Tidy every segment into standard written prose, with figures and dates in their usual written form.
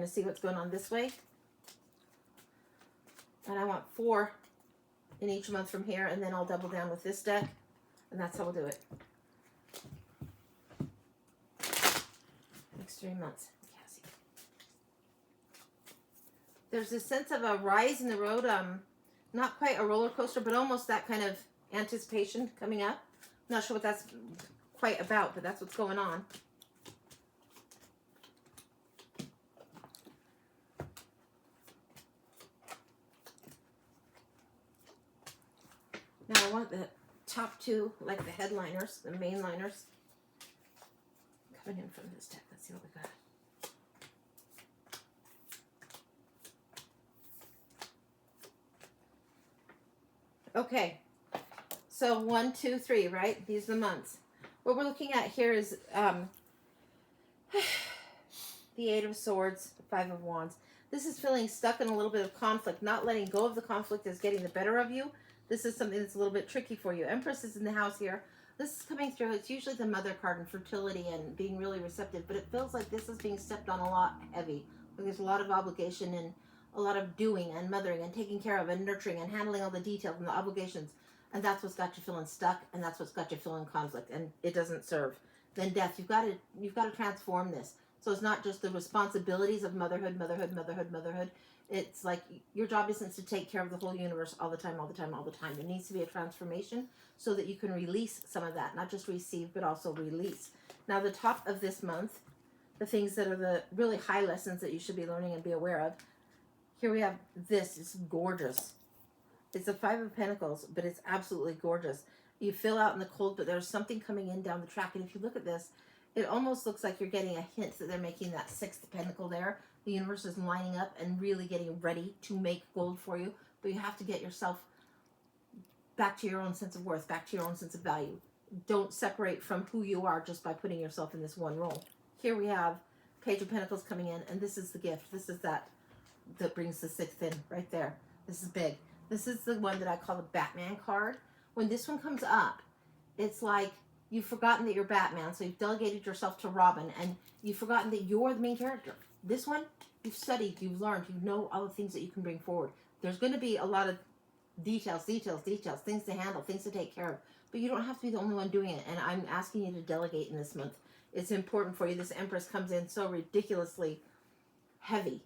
to see what's going on this way. And I want 4 in each month from here, and then I'll double down with this deck, and that's how we'll do it. Next 3 months. Cassie. There's a sense of a rise in the road, not quite a roller coaster, but almost that kind of anticipation coming up. I'm not sure what that's quite about, but that's what's going on. Now I want the top 2, like the headliners, the mainliners, coming in from this deck. Let's see what we got. Okay, so 1, 2, 3, right? These are the months. What we're looking at here is the 8 of Swords, the 5 of Wands. This is feeling stuck in a little bit of conflict. Not letting go of the conflict is getting the better of you. This is something that's a little bit tricky for you. Empress is in the house here. This is coming through. It's usually the mother card and fertility and being really receptive, but it feels like this is being stepped on a lot heavy. Like there's a lot of obligation and a lot of doing and mothering and taking care of and nurturing and handling all the details and the obligations. And that's what's got you feeling stuck, and that's what's got you feeling conflict, and it doesn't serve. Then death. You've got to transform this. So it's not just the responsibilities of motherhood. It's like your job isn't to take care of the whole universe all the time. There needs to be a transformation so that you can release some of that. Not just receive, but also release. Now, the top of this month, the things that are the really high lessons that you should be learning and be aware of. Here we have this. It's gorgeous. It's the 5 of Pentacles, but it's absolutely gorgeous. You feel out in the cold, but there's something coming in down the track. And if you look at this, it almost looks like you're getting a hint that they're making that 6th pentacle there. The universe is lining up and really getting ready to make gold for you. But you have to get yourself back to your own sense of worth, back to your own sense of value. Don't separate from who you are just by putting yourself in this one role. Here we have Page of Pentacles coming in, and this is the gift. This is that brings the 6th in right there. This is big. This is the one that I call the Batman card. When this one comes up, it's like you've forgotten that you're Batman, so you've delegated yourself to Robin, and you've forgotten that you're the main character. This one, you've studied, you've learned, you know all the things that you can bring forward. There's going to be a lot of details, things to handle, things to take care of. But you don't have to be the only one doing it, and I'm asking you to delegate in this month. It's important for you. This Empress comes in so ridiculously heavy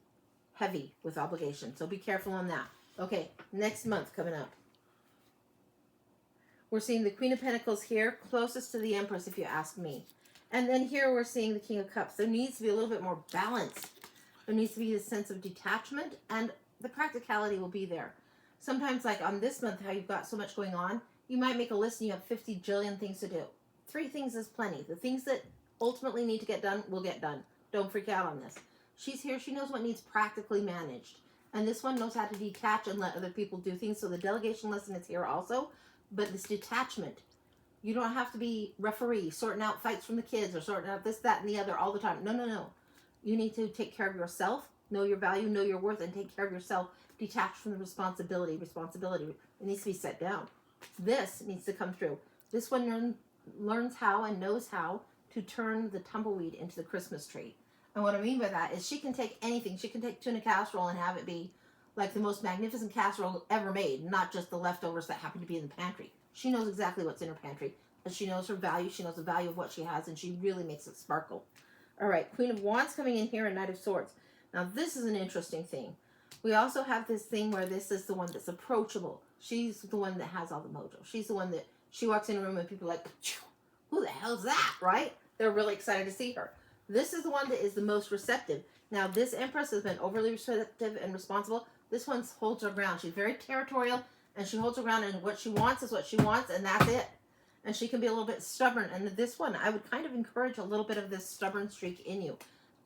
with obligation. So be careful on that. Okay, next month coming up. We're seeing the Queen of Pentacles here, closest to the Empress if you ask me. And then here we're seeing the King of Cups. There needs to be a little bit more balance. There needs to be a sense of detachment, and the practicality will be there. Sometimes, like on this month, how you've got so much going on, you might make a list and you have 50 jillion things to do. 3 things is plenty. The things that ultimately need to get done will get done. Don't freak out on this. She's here. She knows what needs practically managed. And this one knows how to detach and let other people do things. So the delegation lesson is here also. But this detachment, you don't have to be referee, sorting out fights from the kids or sorting out this, that, and the other all the time. No. You need to take care of yourself, know your value, know your worth, and take care of yourself. Detach from the responsibility. It needs to be set down. This needs to come through. This one learns how and knows how to turn the tumbleweed into the Christmas tree. And what I mean by that is she can take anything. She can take tuna casserole and have it be like the most magnificent casserole ever made, not just the leftovers that happen to be in the pantry. She knows exactly what's in her pantry. And she knows her value. She knows the value of what she has, and she really makes it sparkle. All right, Queen of Wands coming in here and Knight of Swords. Now, this is an interesting thing. We also have this thing where this is the one that's approachable. She's the one that has all the mojo. She's the one that she walks in a room and people are like, who the hell's that, right? They're really excited to see her. This is the one that is the most receptive. Now, this Empress has been overly receptive and responsible. This one holds her ground. She's very territorial, and she holds her ground, and what she wants is what she wants, and that's it. And she can be a little bit stubborn. And this one, I would kind of encourage a little bit of this stubborn streak in you.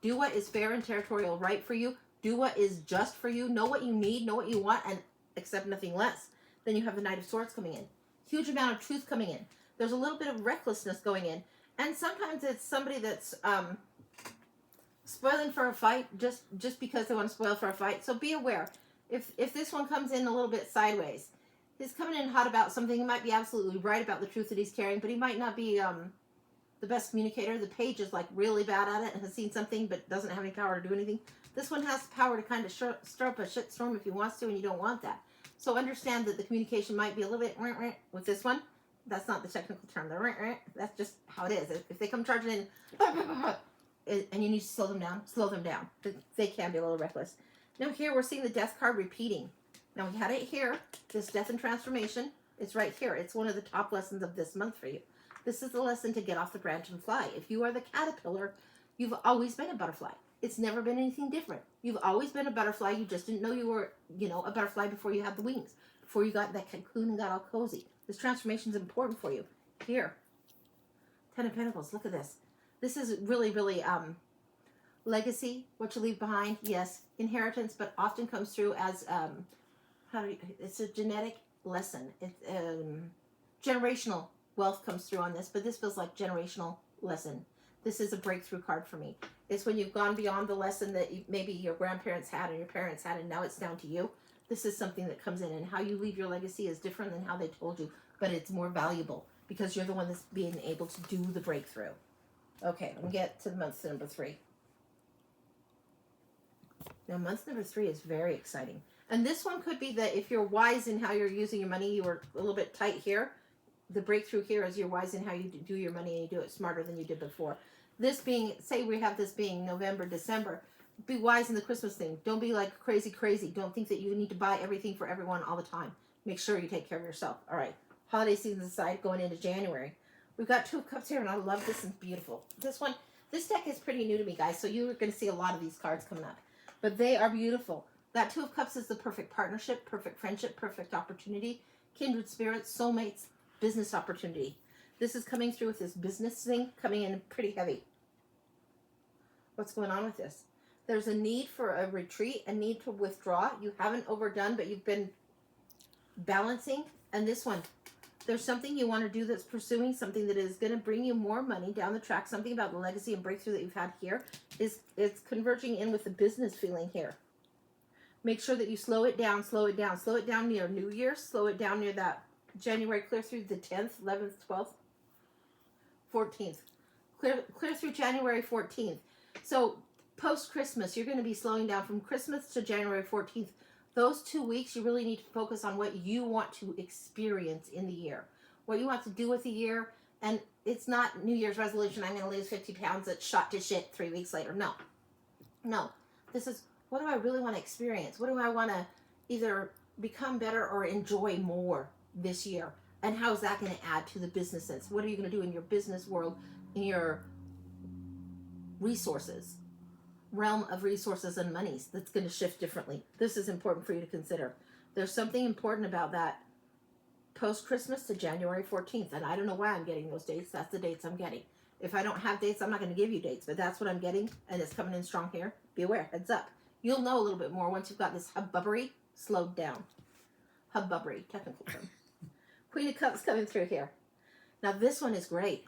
Do what is fair and territorial right for you. Do what is just for you. Know what you need, know what you want, and accept nothing less. Then you have the Knight of Swords coming in. Huge amount of truth coming in. There's a little bit of recklessness going in. And sometimes it's somebody that's spoiling for a fight just because they want to spoil for a fight. So be aware. If this one comes in a little bit sideways, he's coming in hot about something. He might be absolutely right about the truth that he's carrying, but he might not be the best communicator. The Page is like really bad at it and has seen something but doesn't have any power to do anything. This one has the power to kind of stir up a shitstorm if he wants to, and you don't want that. So understand that the communication might be a little bit with this one. That's not the technical term. That's just how it is. If they come charging in, and you need to slow them down, slow them down. They can be a little reckless. Now here we're seeing the death card repeating. Now we had it here, this death and transformation. It's right here. It's one of the top lessons of this month for you. This is the lesson to get off the branch and fly. If you are the caterpillar, you've always been a butterfly. It's never been anything different. You've always been a butterfly. You just didn't know you were, a butterfly before you had the wings, before you got that cocoon and got all cozy. This transformation is important for you. Here, Ten of Pentacles. Look at this. This is really, really legacy, what you leave behind. Yes, inheritance, but often comes through as it's a genetic lesson. It's generational wealth comes through on this, but this feels like generational lesson. This is a breakthrough card for me. It's when you've gone beyond the lesson that maybe your grandparents had and your parents had, and now it's down to you. This is something that comes in, and how you leave your legacy is different than how they told you, but it's more valuable because you're the one that's being able to do the breakthrough. Okay, we'll get to month number 3. Now, month number 3 is very exciting. And this one could be that if you're wise in how you're using your money, you were a little bit tight here. The breakthrough here is you're wise in how you do your money and you do it smarter than you did before. This being, say we have this being November, December, be wise in the Christmas thing. Don't be like crazy. Don't think that you need to buy everything for everyone all the time. Make sure you take care of yourself. All right, holiday season aside, going into January. We've got 2 of Cups here, and I love this. It's beautiful. This deck is pretty new to me, guys, so you're going to see a lot of these cards coming up. But they are beautiful. That 2 of Cups is the perfect partnership, perfect friendship, perfect opportunity, kindred spirits, soulmates, business opportunity. This is coming through with this business thing coming in pretty heavy. What's going on with this? There's a need for a retreat, a need to withdraw. You haven't overdone, but you've been balancing. And this one, there's something you want to do that's pursuing something that is going to bring you more money down the track. Something about the legacy and breakthrough that you've had here it's converging in with the business feeling here. Make sure that you slow it down near New Year's, slow it down near that January, clear through the 10th, 11th, 12th, 14th. Clear through January 14th. So post-Christmas, you're going to be slowing down from Christmas to January 14th. Those 2 weeks, you really need to focus on what you want to experience in the year. What you want to do with the year. And it's not New Year's resolution, I'm going to lose 50 pounds that's shot to shit 3 weeks later. No. This is, what do I really want to experience? What do I want to either become better or enjoy more this year? And how is that going to add to the business sense? What are you going to do in your business world, in your resources, realm of resources and monies that's going to shift differently? This is important for you to consider. There's something important about that post-Christmas to January 14th. And I don't know why I'm getting those dates. That's the dates I'm getting. If I don't have dates, I'm not going to give you dates. But that's what I'm getting. And it's coming in strong here. Be aware. Heads up. You'll know a little bit more once you've got this hubbubbery slowed down. Hubbubbery, technical term. Queen of Cups coming through here. Now this one is great.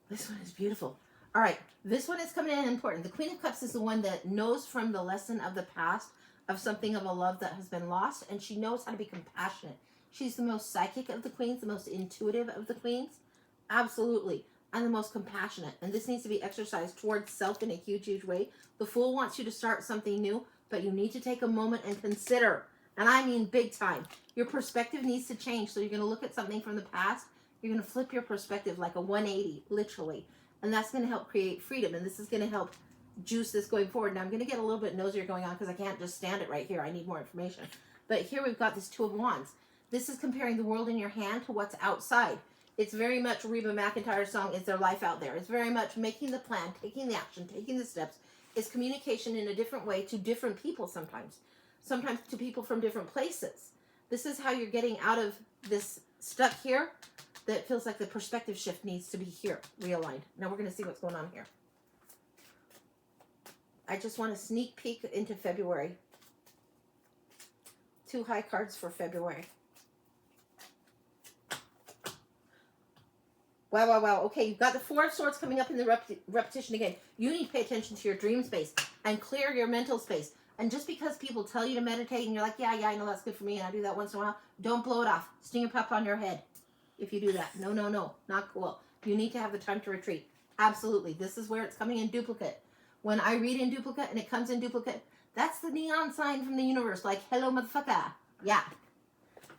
This one is beautiful. All right. This one is coming in important. The Queen of Cups is the one that knows from the lesson of the past of something of a love that has been lost. And she knows how to be compassionate. She's the most psychic of the queens, the most intuitive of the queens. Absolutely. And the most compassionate. And this needs to be exercised towards self in a huge, huge way. The Fool wants you to start something new, but you need to take a moment and consider. And I mean big time. Your perspective needs to change. So you're going to look at something from the past. You're going to flip your perspective like a 180, literally. And that's going to help create freedom. And this is going to help juice this going forward. Now I'm going to get a little bit nosier going on because I can't just stand it right here. I need more information. But here we've got this 2 of Wands. This is comparing the world in your hand to what's outside. It's very much Reba McEntire's song, Is There Life Out There? It's very much making the plan, taking the action, taking the steps. It's communication in a different way to different people sometimes. Sometimes to people from different places. This is how you're getting out of this stuck here that feels like the perspective shift needs to be here, realigned. Now we're going to see what's going on here. I just want a sneak peek into February. 2 high cards for February. Wow. Okay, you've got the 4 of Swords coming up in the repetition again. You need to pay attention to your dream space and clear your mental space. And just because people tell you to meditate and you're like, yeah, I know that's good for me and I do that once in a while, don't blow it off. Sting a pup on your head if you do that. No, not cool. You need to have the time to retreat. Absolutely. This is where it's coming in duplicate. When I read in duplicate and it comes in duplicate, that's the neon sign from the universe, like, hello, motherfucker. Yeah.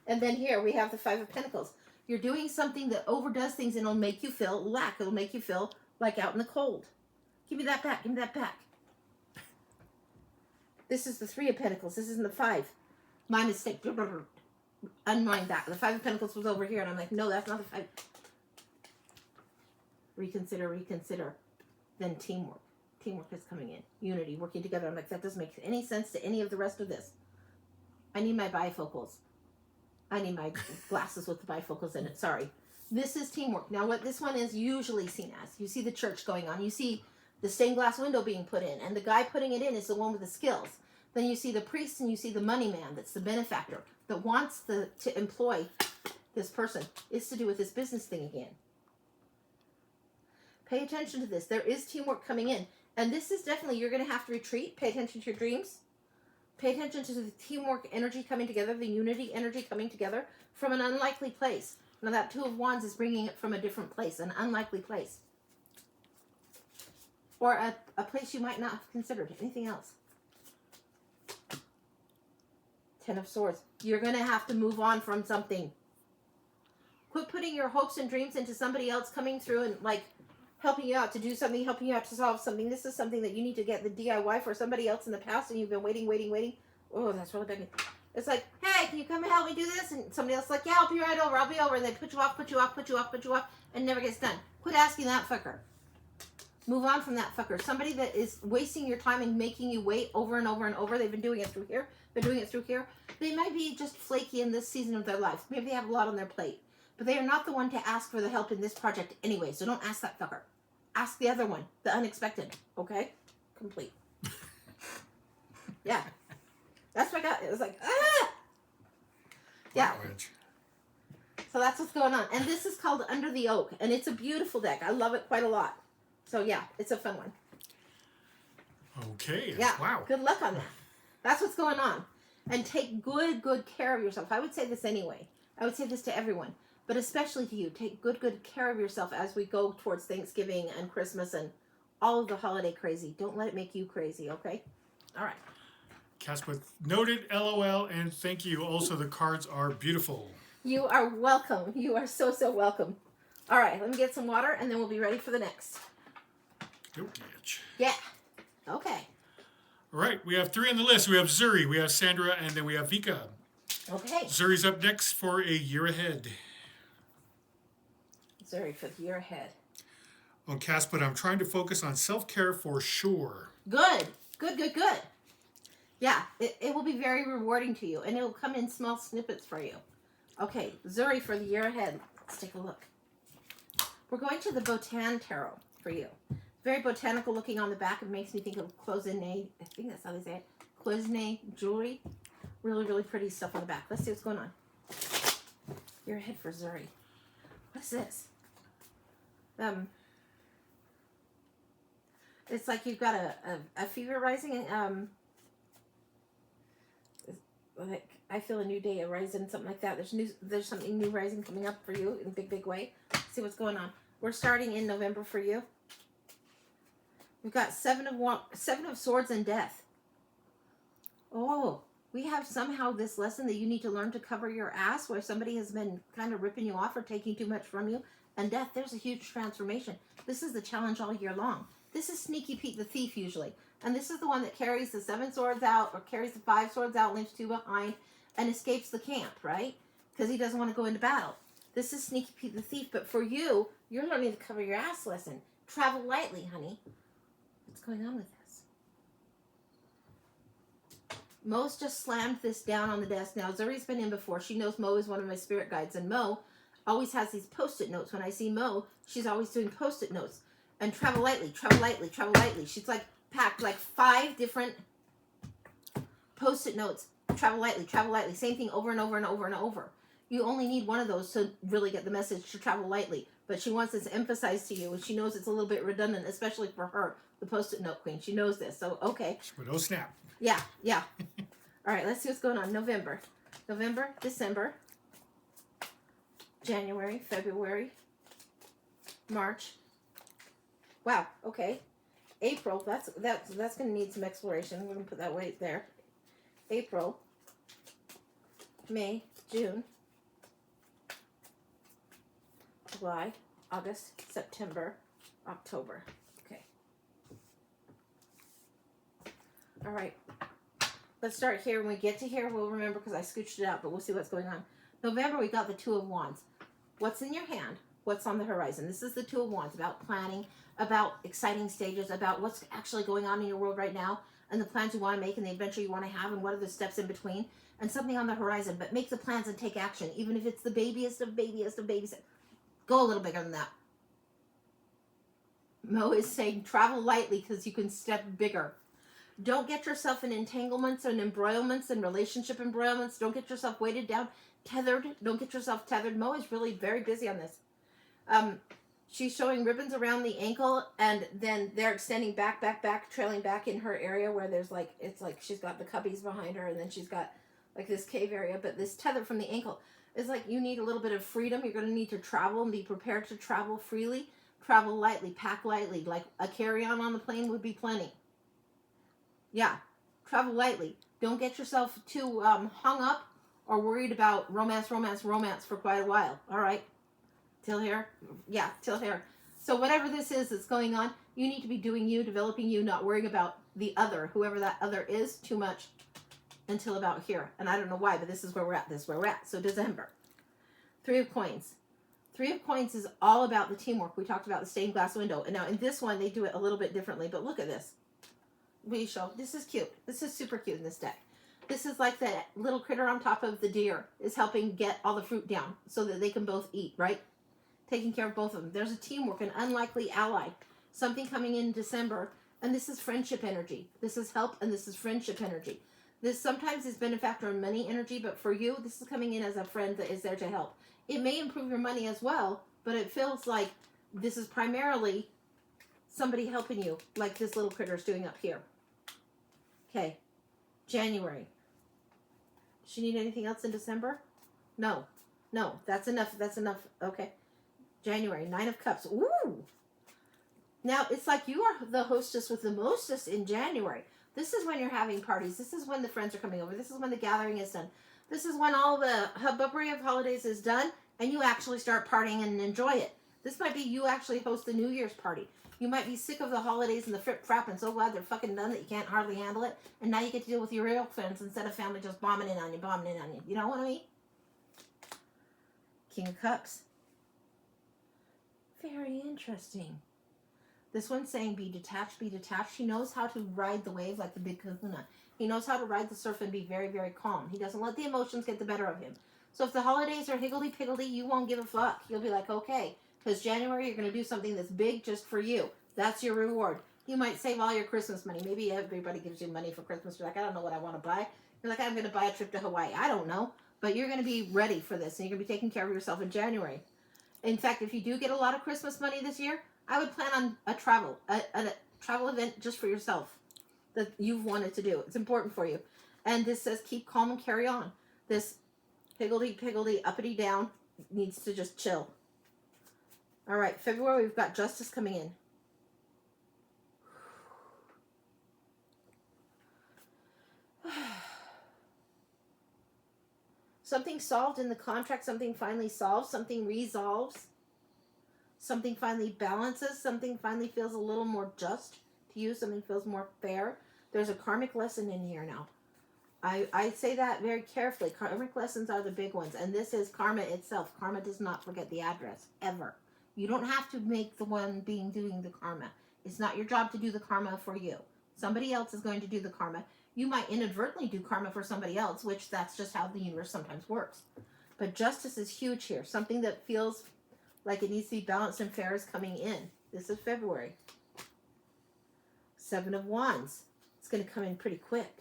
And then here we have the Five of Pentacles. You're doing something that overdoes things and it'll make you feel lack. It'll make you feel like out in the cold. Give me that back. Give me that back. This is the Three of Pentacles. This isn't the Five. My mistake. Unwind that. The Five of Pentacles was over here, and I'm like, no, that's not the Five. Reconsider, reconsider. Then teamwork. Teamwork is coming in. Unity, working together. I'm like, that doesn't make any sense to any of the rest of this. I need my bifocals. I need my glasses with the bifocals in it. Sorry. This is teamwork. Now, what this one is usually seen as, you see the church going on. You see the stained glass window being put in, and the guy putting it in is the one with the skills. Then you see the priest, and you see the money man that's the benefactor that wants to employ this person. It's to do with this business thing again. Pay attention to this. There is teamwork coming in. And this is definitely, you're going to have to retreat. Pay attention to your dreams. Pay attention to the teamwork energy coming together, the unity energy coming together from an unlikely place. Now that Two of Wands is bringing it from a different place, an unlikely place. Or a place you might not have considered. Anything else? Ten of Swords. You're going to have to move on from something. Quit putting your hopes and dreams into somebody else coming through and like helping you out to do something, helping you out to solve something. This is something that you need to get the DIY for somebody else in the past and you've been waiting. Oh, that's really big. It's like, hey, can you come and help me do this? And somebody else is like, yeah, I'll be right over. I'll be over. And they put you off, and it never gets done. Quit asking that fucker. Move on from that fucker. Somebody that is wasting your time and making you wait over and over and over. They've been doing it through here. They might be just flaky in this season of their life. Maybe they have a lot on their plate. But they are not the one to ask for the help in this project anyway. So don't ask that fucker. Ask the other one. The unexpected. Okay? Complete. Yeah. That's what I got. It was like, ah! Yeah. So that's what's going on. And this is called Under the Oak. And it's a beautiful deck. I love it quite a lot. So yeah, it's a fun one. Okay. Yeah. Wow. Good luck on that. That's what's going on. And take good care of yourself. I would say this anyway. I would say this to everyone. But especially to you. Take good care of yourself as we go towards Thanksgiving and Christmas and all of the holiday crazy. Don't let it make you crazy, okay? All right. Casper, noted, LOL, and thank you. Also, the cards are beautiful. You are welcome. You are so welcome. All right, let me get some water, and then we'll be ready for the next. Yeah. Okay. All right, we have 3 on the list. We have Zuri, we have Sandra, and then we have Vika. Okay. Zuri's up next for a year ahead. Zuri for the year ahead. On Casper, I'm trying to focus on self-care for sure. Good. Yeah, it will be very rewarding to you, and it will come in small snippets for you. Okay, Zuri for the year ahead. Let's take a look. We're going to the Botan Tarot for you. Very botanical looking on the back. It makes me think of Cloisonne. I think that's how they say it. Cloisonne jewelry. Really pretty stuff on the back. Let's see what's going on. Year ahead for Zuri. What is this? It's like you've got a fever rising. Like I feel a new day arising, something like that. There's something new rising coming up for you in a big way. Let's see what's going on. We're starting in November for you. We've got Seven of Swords and Death. Oh, we have somehow this lesson that you need to learn to cover your ass where somebody has been kind of ripping you off or taking too much from you. And Death, there's a huge transformation. This is the challenge all year long. This is Sneaky Pete the Thief usually. And this is the one that carries the 7 swords out or carries the 5 swords out, leaves 2 behind, and escapes the camp, right? Because he doesn't want to go into battle. This is Sneaky Pete the Thief. But for you, you're learning to cover your ass lesson. Travel lightly, honey. What's going on with this? Mo's just slammed this down on the desk. Now, Zuri's been in before. She knows Mo is one of my spirit guides. And Mo always has these Post-it notes. When I see Mo, she's always doing Post-it notes. And travel lightly, travel lightly, travel lightly. She's like packed like 5 different Post-it notes. Travel lightly, travel lightly. Same thing over and over and over and over. You only need one of those to really get the message to travel lightly. But she wants this emphasized to you, and she knows it's a little bit redundant, especially for her, the Post-it note queen. She knows this, so okay. Widow snap. Yeah. All right, let's see what's going on. November, December, January, February, March. Wow, okay. April, that's going to need some exploration. We're going to put that right there. April, May, June, July, August, September, October. Okay. All right. Let's start here. When we get to here, we'll remember because I scooched it out, but we'll see what's going on. November, we got the Two of Wands. What's in your hand? What's on the horizon? This is the Two of Wands, about planning, about exciting stages, about what's actually going on in your world right now, and the plans you want to make and the adventure you want to have, and what are the steps in between, and something on the horizon. But make the plans and take action, even if it's the babyest of babies. Go a little bigger than that. Mo is saying travel lightly because you can step bigger. Don't get yourself in entanglements and embroilments and relationship embroilments. Don't get yourself weighted down, tethered. Don't get yourself tethered. Mo is really very busy on this. She's showing ribbons around the ankle, and then they're extending back, trailing back in her area where there's like, it's like she's got the cubbies behind her, and then she's got like this cave area, but this tether from the ankle is like you need a little bit of freedom. You're going to need to travel and be prepared to travel freely, travel lightly, pack lightly. Like a carry-on the plane would be plenty. Yeah, travel lightly. Don't get yourself too hung up or worried about romance for quite a while. All right. Till here? Yeah, till here. So whatever this is that's going on, you need to be doing you, developing you, not worrying about the other, whoever that other is, too much until about here. And I don't know why, but this is where we're at. This is where we're at. So December. Three of Coins. Three of Coins is all about the teamwork. We talked about the stained glass window. And now in this one, they do it a little bit differently. But look at this. We show. This is cute. This is super cute in this deck. This is like that little critter on top of the deer is helping get all the fruit down so that they can both eat, right? Taking care of both of them. There's a teamwork, an unlikely ally, something coming in December, and this is friendship energy. This is help, and this is friendship energy. This sometimes has been a factor in money energy, but for you, this is coming in as a friend that is there to help. It may improve your money as well, but it feels like this is primarily somebody helping you, like this little critter is doing up here. Okay, January. Does she need anything else in December? No, that's enough. That's enough. Okay. January, Nine of Cups. Ooh. Now, it's like you are the hostess with the mostest in January. This is when you're having parties. This is when the friends are coming over. This is when the gathering is done. This is when all the hubbubbery of holidays is done, and you actually start partying and enjoy it. This might be you actually host the New Year's party. You might be sick of the holidays and the frip-frap and so glad they're fucking done that you can't hardly handle it, and now you get to deal with your real friends instead of family just bombing in on you. You know what I mean? King of Cups. Very interesting. This one's saying be detached, be detached. He knows how to ride the wave like the big kahuna. He knows how to ride the surf and be very, very calm. He doesn't let the emotions get the better of him. So if the holidays are higgledy-piggledy, you won't give a fuck. You'll be like, okay, because January you're going to do something that's big just for you. That's your reward. You might save all your Christmas money. Maybe everybody gives you money for Christmas. You're like, I don't know what I want to buy. You're like, I'm going to buy a trip to Hawaii. I don't know. But you're going to be ready for this, and you're going to be taking care of yourself in January. In fact, if you do get a lot of Christmas money this year, I would plan on a travel event just for yourself that you've wanted to do. It's important for you. And this says keep calm and carry on. This higgledy-piggledy, uppity down needs to just chill. All right, February, we've got Justice coming in. Something solved in the contract, something finally solves, something resolves, something finally balances, something finally feels a little more just to you, something feels more fair. There's a karmic lesson in here now. I say that very carefully. Karmic lessons are the big ones, and this is karma itself. Karma does not forget the address, ever. You don't have to make the one doing the karma. It's not your job to do the karma for you. Somebody else is going to do the karma. You might inadvertently do karma for somebody else, which that's just how the universe sometimes works. But justice is huge here. Something that feels like it needs to be balanced and fair is coming in. This is February. Seven of Wands. It's going to come in pretty quick.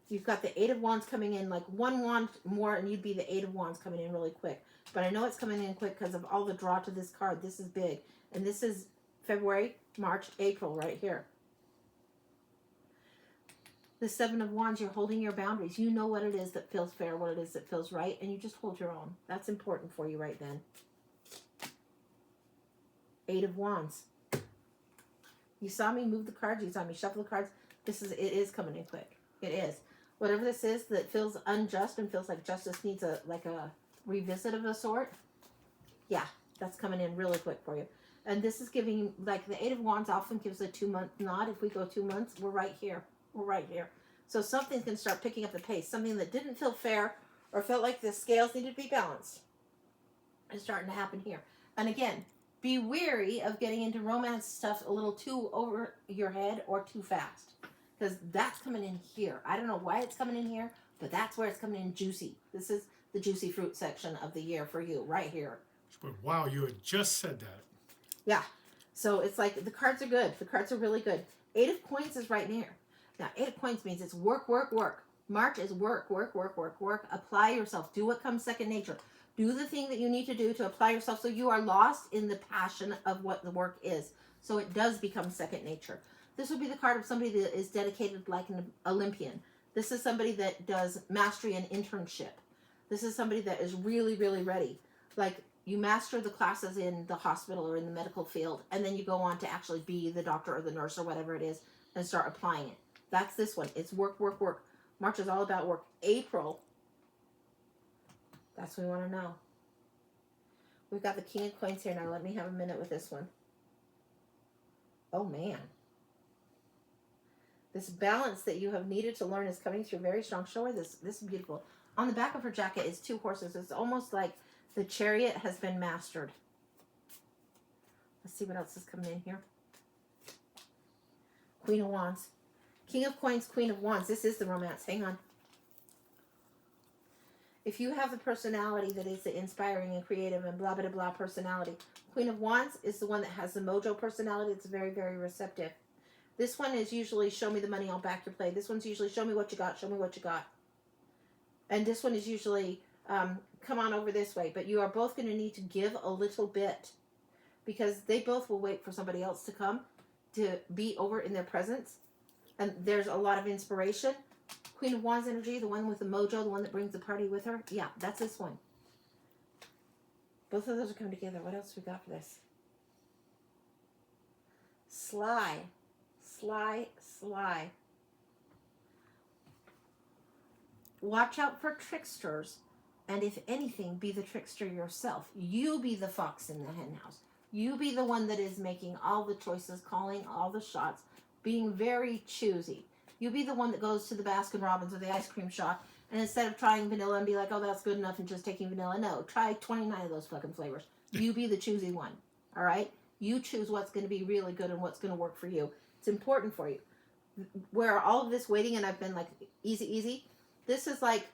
You've got the Eight of Wands coming in, like one wand more, and you'd be the Eight of Wands coming in really quick. But I know it's coming in quick because of all the draw to this card. This is big. And this is February, March, April right here. The Seven of Wands, you're holding your boundaries. You know what it is that feels fair, what it is that feels right, and you just hold your own. That's important for you right then. Eight of Wands. You saw me move the cards. You saw me shuffle the cards. It is coming in quick. It is. Whatever this is that feels unjust and feels like justice needs a revisit of a sort. Yeah, that's coming in really quick for you. And this is giving, like the Eight of Wands often gives a 2-month nod. If we go 2 months, we're right here. We're right here. So something can start picking up the pace. Something that didn't feel fair or felt like the scales needed to be balanced is starting to happen here. And again, be wary of getting into romance stuff a little too over your head or too fast. Because that's coming in here. I don't know why it's coming in here, but that's where it's coming in juicy. This is the juicy fruit section of the year for you, right here. But wow, you had just said that. Yeah. So it's like the cards are good. The cards are really good. Eight of Coins is right near. Now, Eight of Coins means it's work, work, work. March is work, work, work, work, work. Apply yourself. Do what comes second nature. Do the thing that you need to do to apply yourself so you are lost in the passion of what the work is. So it does become second nature. This would be the card of somebody that is dedicated like an Olympian. This is somebody that does mastery and internship. This is somebody that is really, really ready. Like, you master the classes in the hospital or in the medical field, and then you go on to actually be the doctor or the nurse or whatever it is and start applying it. That's this one. It's work, work, work. March is all about work. April, that's what we want to know. We've got the King of Coins here now. Let me have a minute with this one. Oh, man. This balance that you have needed to learn is coming through very strong. Show her this. This is beautiful. On the back of her jacket is 2 horses. It's almost like the Chariot has been mastered. Let's see what else is coming in here. Queen of Wands. King of Coins, Queen of Wands. This is the romance. Hang on. If you have the personality that is the inspiring and creative and blah, blah, blah personality, Queen of Wands is the one that has the mojo personality. It's very, very receptive. This one is usually show me the money, I'll back your play. This one's usually show me what you got, show me what you got. And this one is usually come on over this way. But you are both going to need to give a little bit because they both will wait for somebody else to come to be over in their presence. And there's a lot of inspiration. Queen of Wands energy, the one with the mojo, the one that brings the party with her. Yeah, that's this one. Both of those are coming together. What else we got for this? Sly. Sly, sly. Watch out for tricksters, and if anything, be the trickster yourself. You be the fox in the hen house. You be the one that is making all the choices, calling all the shots, being very choosy. You be the one that goes to the Baskin Robbins or the ice cream shop, and instead of trying vanilla and be like, oh, that's good enough, and just taking vanilla, no, try 29 of those fucking flavors. You be the choosy one, all right? You choose what's going to be really good and what's going to work for you. It's important for you. Where all of this waiting, and I've been like, easy, easy. This is like,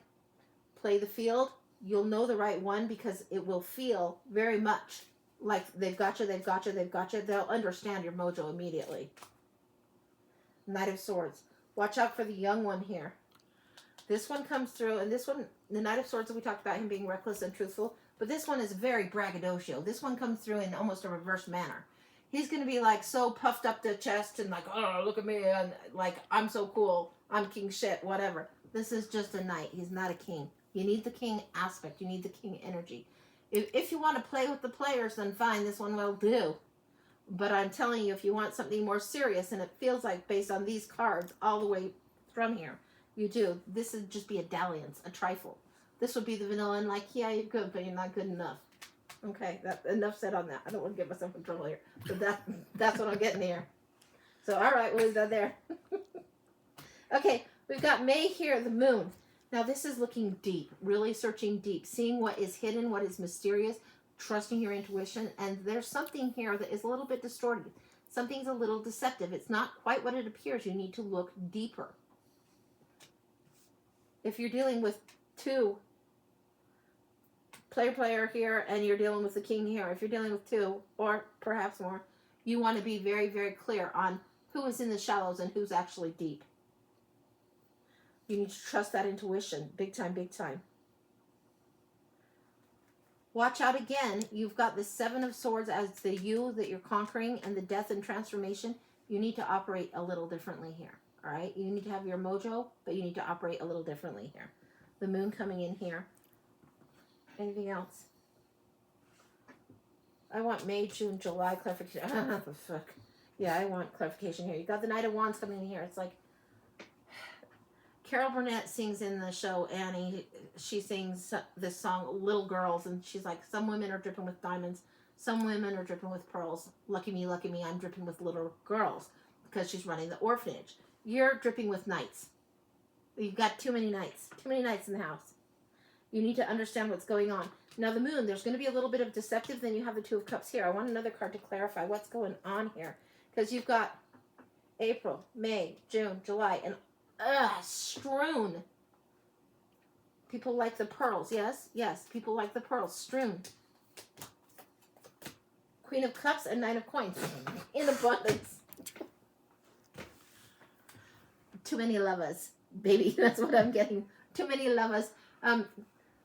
play the field. You'll know the right one because it will feel very much like they've got you, they've got you, they've got you. They'll understand your mojo immediately. Knight of Swords. Watch out for the young one here. This one comes through, and this one, the Knight of Swords, we talked about him being reckless and truthful, but this one is very braggadocio. This one comes through in almost a reverse manner. He's going to be like so puffed up the chest and like, oh, look at me, and like, I'm so cool, I'm king shit, whatever. This is just a knight. He's not a king. You need the king aspect. You need the king energy. If you want to play with the players, then fine, this one will do. But I'm telling you, if you want something more serious, and it feels like based on these cards all the way from here, you do. This would just be a dalliance, a trifle. This would be the vanilla and like, yeah, you're good, but you're not good enough. Okay, enough said on that. I don't want to get myself in trouble here. But that's what I'm getting here. So, all right, we'll leave that there. Okay, we've got May here, the moon. Now, this is looking deep, really searching deep, seeing what is hidden, what is mysterious, trusting your intuition. And there's something here that is a little bit distorted. Something's a little deceptive. It's not quite what it appears. You need to look deeper. If you're dealing with two, player here, and you're dealing with the king here, if you're dealing with two, or perhaps more, you want to be very, very clear on who is in the shallows and who's actually deep. You need to trust that intuition. Big time, big time. Watch out again. You've got the Seven of Swords as the you that you're conquering and the death and transformation. You need to operate a little differently here. All right? You need to have your mojo, but you need to operate a little differently here. The moon coming in here. Anything else? I want May, June, July clarification. Fuck. Yeah, I want clarification here. You got the Knight of Wands coming in here. It's like Carol Burnett sings in the show Annie. She sings this song Little Girls, and she's like, some women are dripping with diamonds, some women are dripping with pearls. Lucky me, I'm dripping with little girls, because she's running the orphanage. You're dripping with knights. You've got too many knights in the house. You need to understand what's going on. Now the moon, there's going to be a little bit of deceptive. Then you have the Two of Cups here. I want another card to clarify what's going on here, because you've got April, May, June, July, and strewn. People like the pearls. Yes, people like the pearls. Strewn. Queen of Cups and Nine of Coins. In abundance. Too many lovers, baby. That's what I'm getting. Too many lovers.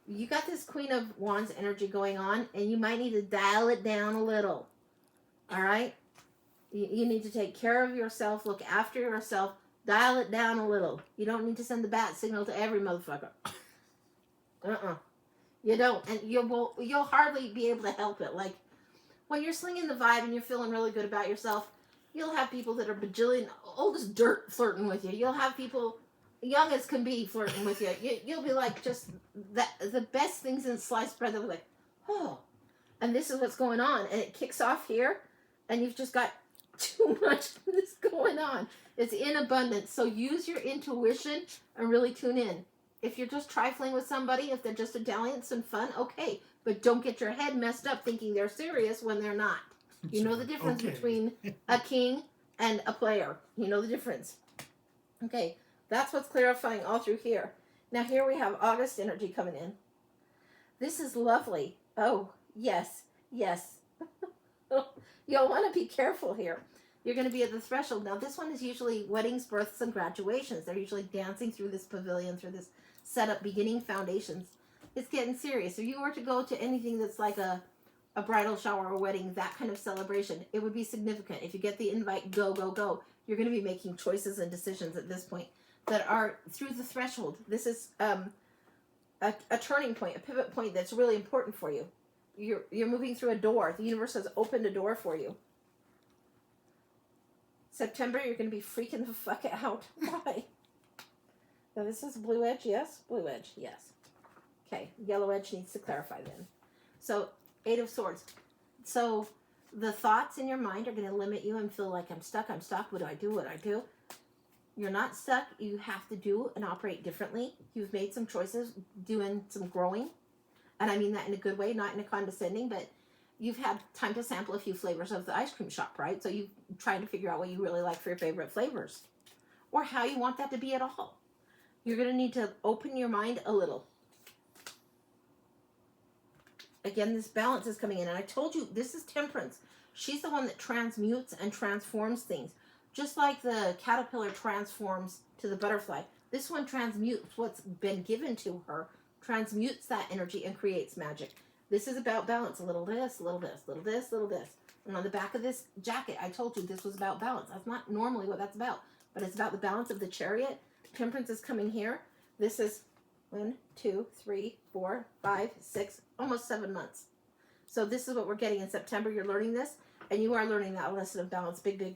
You got this Queen of Wands energy going on, and you might need to dial it down a little. All right? You need to take care of yourself, look after yourself, dial it down a little. You don't need to send the bat signal to every motherfucker. You don't, and you'll hardly be able to help it. Like, when you're slinging the vibe and you're feeling really good about yourself, you'll have people that are bajillion, old as dirt, flirting with you. You'll have people young as can be flirting with you. You'll be like, just the best things in sliced bread. They'll be like, oh, and this is what's going on, and it kicks off here, and you've just got too much of this going on. It's in abundance, so use your intuition and really tune in. If you're just trifling with somebody, if they're just a dalliance and fun, okay, but don't get your head messed up thinking they're serious when they're not. You know the difference between a king and a player. You know the difference. Okay, that's what's clarifying all through here. Now here we have August energy coming in. This is lovely. Oh, yes. You'll want to be careful here. You're going to be at the threshold. Now this one is usually weddings, births, and graduations. They're usually dancing through this pavilion, through this setup, beginning foundations. It's getting serious. If you were to go to anything that's like a bridal shower or wedding, that kind of celebration, it would be significant. If you get the invite, go. You're going to be making choices and decisions at this point that are through the threshold. This is a turning point, a pivot point that's really important for you. You're moving through a door. The universe has opened a door for you. September, you're going to be freaking the fuck out. Why? Now this is blue edge, yes? Blue edge, yes. Okay, yellow edge needs to clarify then. So, Eight of Swords. So, the thoughts in your mind are going to limit you and feel like I'm stuck. What do I do? You're not stuck. You have to do and operate differently. You've made some choices, doing some growing. And I mean that in a good way, not in a condescending, but you've had time to sample a few flavors of the ice cream shop, right? So you're trying to figure out what you really like for your favorite flavors or how you want that to be at all. You're going to need to open your mind a little. Again, this balance is coming in. And I told you, this is Temperance. She's the one that transmutes and transforms things. Just like the caterpillar transforms to the butterfly. This one transmutes what's been given to her, transmutes that energy and creates magic. This is about balance. A little this, a little this, a little this, a little this. And on the back of this jacket, I told you this was about balance. That's not normally what that's about. But it's about the balance of the chariot. Temperance is coming here. This is 1, 2, 3, 4, 5, 6, almost 7 months. So this is what we're getting in September. You're learning this, and you are learning that lesson of balance. Big.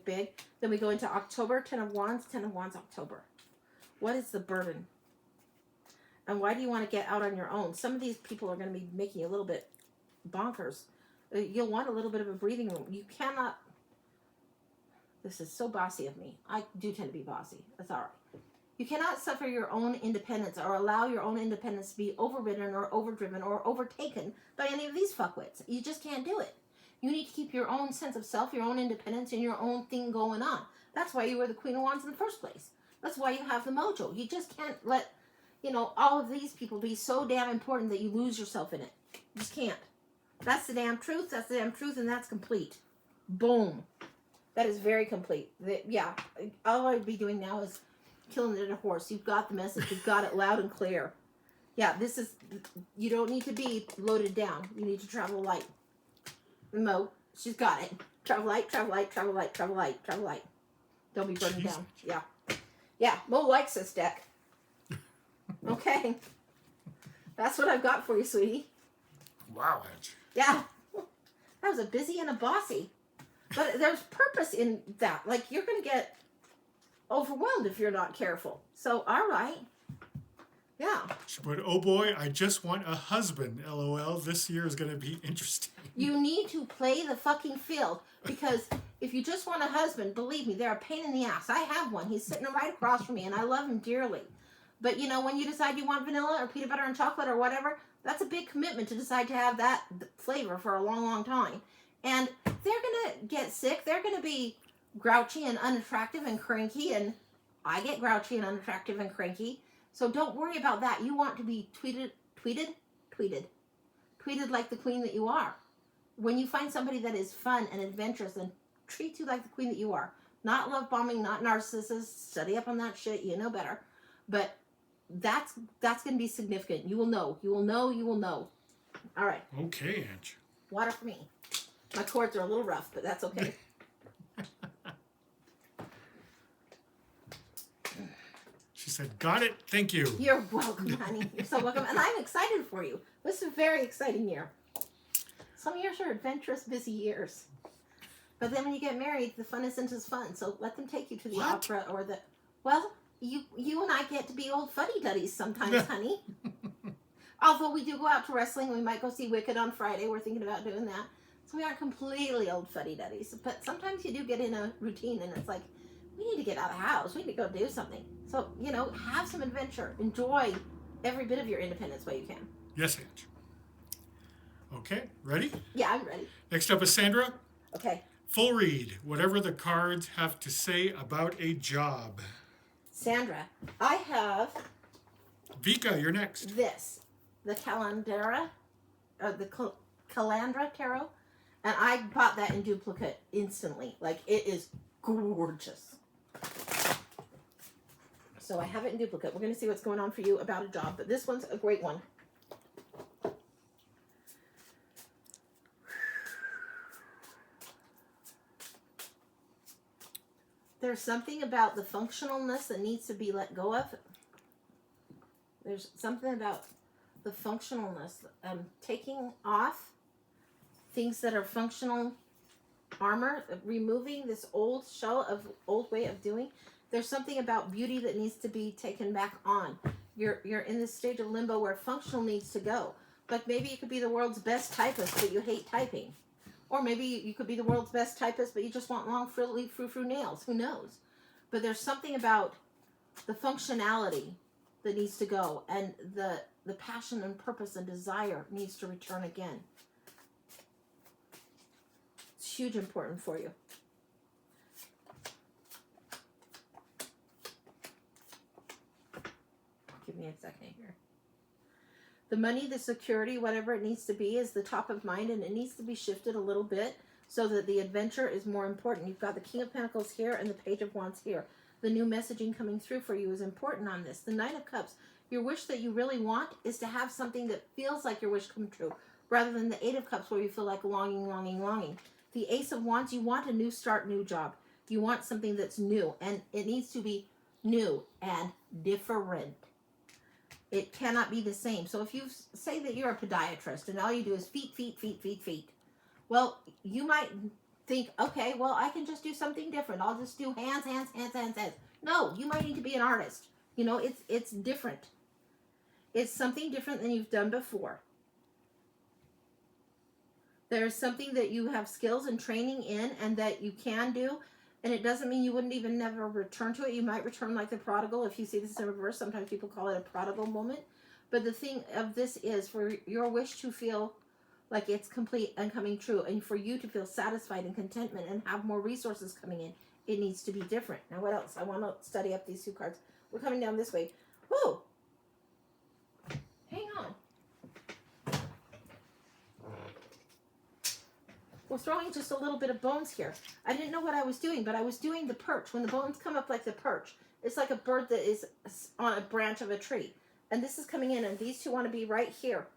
Then we go into October, 10 of Wands, October. What is the burden? And why do you want to get out on your own? Some of these people are going to be making you a little bit bonkers. You'll want a little bit of a breathing room. You cannot... This is so bossy of me. I do tend to be bossy. That's all right. You cannot suffer your own independence or allow your own independence to be overridden or overdriven or overtaken by any of these fuckwits. You just can't do it. You need to keep your own sense of self, your own independence, and your own thing going on. That's why you were the Queen of Wands in the first place. That's why you have the mojo. You just can't let, all of these people be so damn important that you lose yourself in it. You just can't. That's the damn truth. That's the damn truth, and that's complete. Boom. That is very complete. All I'd be doing now is killing it at a horse. You've got the message. You've got it loud and clear. Yeah, you don't need to be loaded down. You need to travel light. Mo, she's got it. Travel light. Don't be burning down. Yeah, Mo likes this deck. Okay. That's what I've got for you, sweetie. Wow, Edge. Yeah. That was a busy and a bossy. But there's purpose in that. Like, you're going to get overwhelmed if you're not careful. So, all right. Yeah. But oh boy, I just want a husband. LOL. This year is going to be interesting. You need to play the fucking field, because if you just want a husband, believe me, they're a pain in the ass. I have one. He's sitting right across from me, and I love him dearly. But, you know, when you decide you want vanilla or peanut butter and chocolate or whatever, that's a big commitment to decide to have that flavor for a long, long time. And they're going to get sick. They're going to be grouchy and unattractive and cranky, and I get grouchy and unattractive and cranky. So don't worry about that. You want to be tweeted like the queen that you are. When you find somebody that is fun and adventurous and treats you like the queen that you are, not love bombing, not narcissist, study up on that shit, you know better. But that's going to be significant. You will know. You will know. You will know. All right. Okay, Ange. Water for me. My cords are a little rough, but that's okay. She said, got it. Thank you. You're welcome, honey. You're so welcome. And I'm excited for you. This is a very exciting year. Some years are adventurous, busy years. But then when you get married, the fun isn't as fun. So let them take you to the opera or the... Well, you and I get to be old fuddy-duddies sometimes, honey. Although we do go out to wrestling. We might go see Wicked on Friday. We're thinking about doing that. So we aren't completely old fuddy-duddies. But sometimes you do get in a routine and it's like, we need to get out of the house. We need to go do something. So, you know, have some adventure. Enjoy every bit of your independence while you can. Yes, Ange. Okay, ready? Yeah, I'm ready. Next up is Sandra. Okay. Full read. Whatever the cards have to say about a job. Sandra, I have Vika, you're next. this. The Calandra, or the Calandra Tarot. And I bought that in duplicate instantly. Like, it is gorgeous. So I have it in duplicate. We're going to see what's going on for you about a job. But this one's a great one. There's something about the functionalness that needs to be let go of. There's something about the functionalness. Taking off things that are functional armor, removing this old shell of old way of doing. There's something about beauty that needs to be taken back on. You're in this stage of limbo where functional needs to go. Like maybe you could be the world's best typist, but you hate typing. Or maybe you could be the world's best typist, but you just want long, frilly, frou-frou nails. Who knows? But there's something about the functionality that needs to go. And the passion and purpose and desire needs to return again. It's huge important for you. Give me a second here. The money, the security, whatever it needs to be is the top of mind, and it needs to be shifted a little bit so that the adventure is more important. You've got the King of Pentacles here and the Page of Wands here. The new messaging coming through for you is important on this. The Knight of Cups, your wish that you really want is to have something that feels like your wish come true, rather than the Eight of Cups where you feel like longing, longing, longing. The Ace of Wands, you want a new start, new job. You want something that's new, and it needs to be new and different. It cannot be the same. So if you say that you're a podiatrist and all you do is feet, feet, feet, feet, feet, well, you might think, okay, well, I can just do something different. I'll just do hands, hands, hands, hands, hands. No, you might need to be an artist. You know, it's different. It's something different than you've done before. There's something that you have skills and training in and that you can do. And it doesn't mean you wouldn't even never return to it. You might return like the prodigal. If you see this in reverse, sometimes people call it a prodigal moment. But the thing of this is for your wish to feel like it's complete and coming true, and for you to feel satisfied and contentment and have more resources coming in, it needs to be different. Now, what else? I want to study up these two cards. We're coming down this way. Whoa! Hang on. We're throwing just a little bit of bones here. I didn't know what I was doing, but I was doing the perch. When the bones come up like the perch, it's like a bird that is on a branch of a tree. And this is coming in, and these two want to be right here.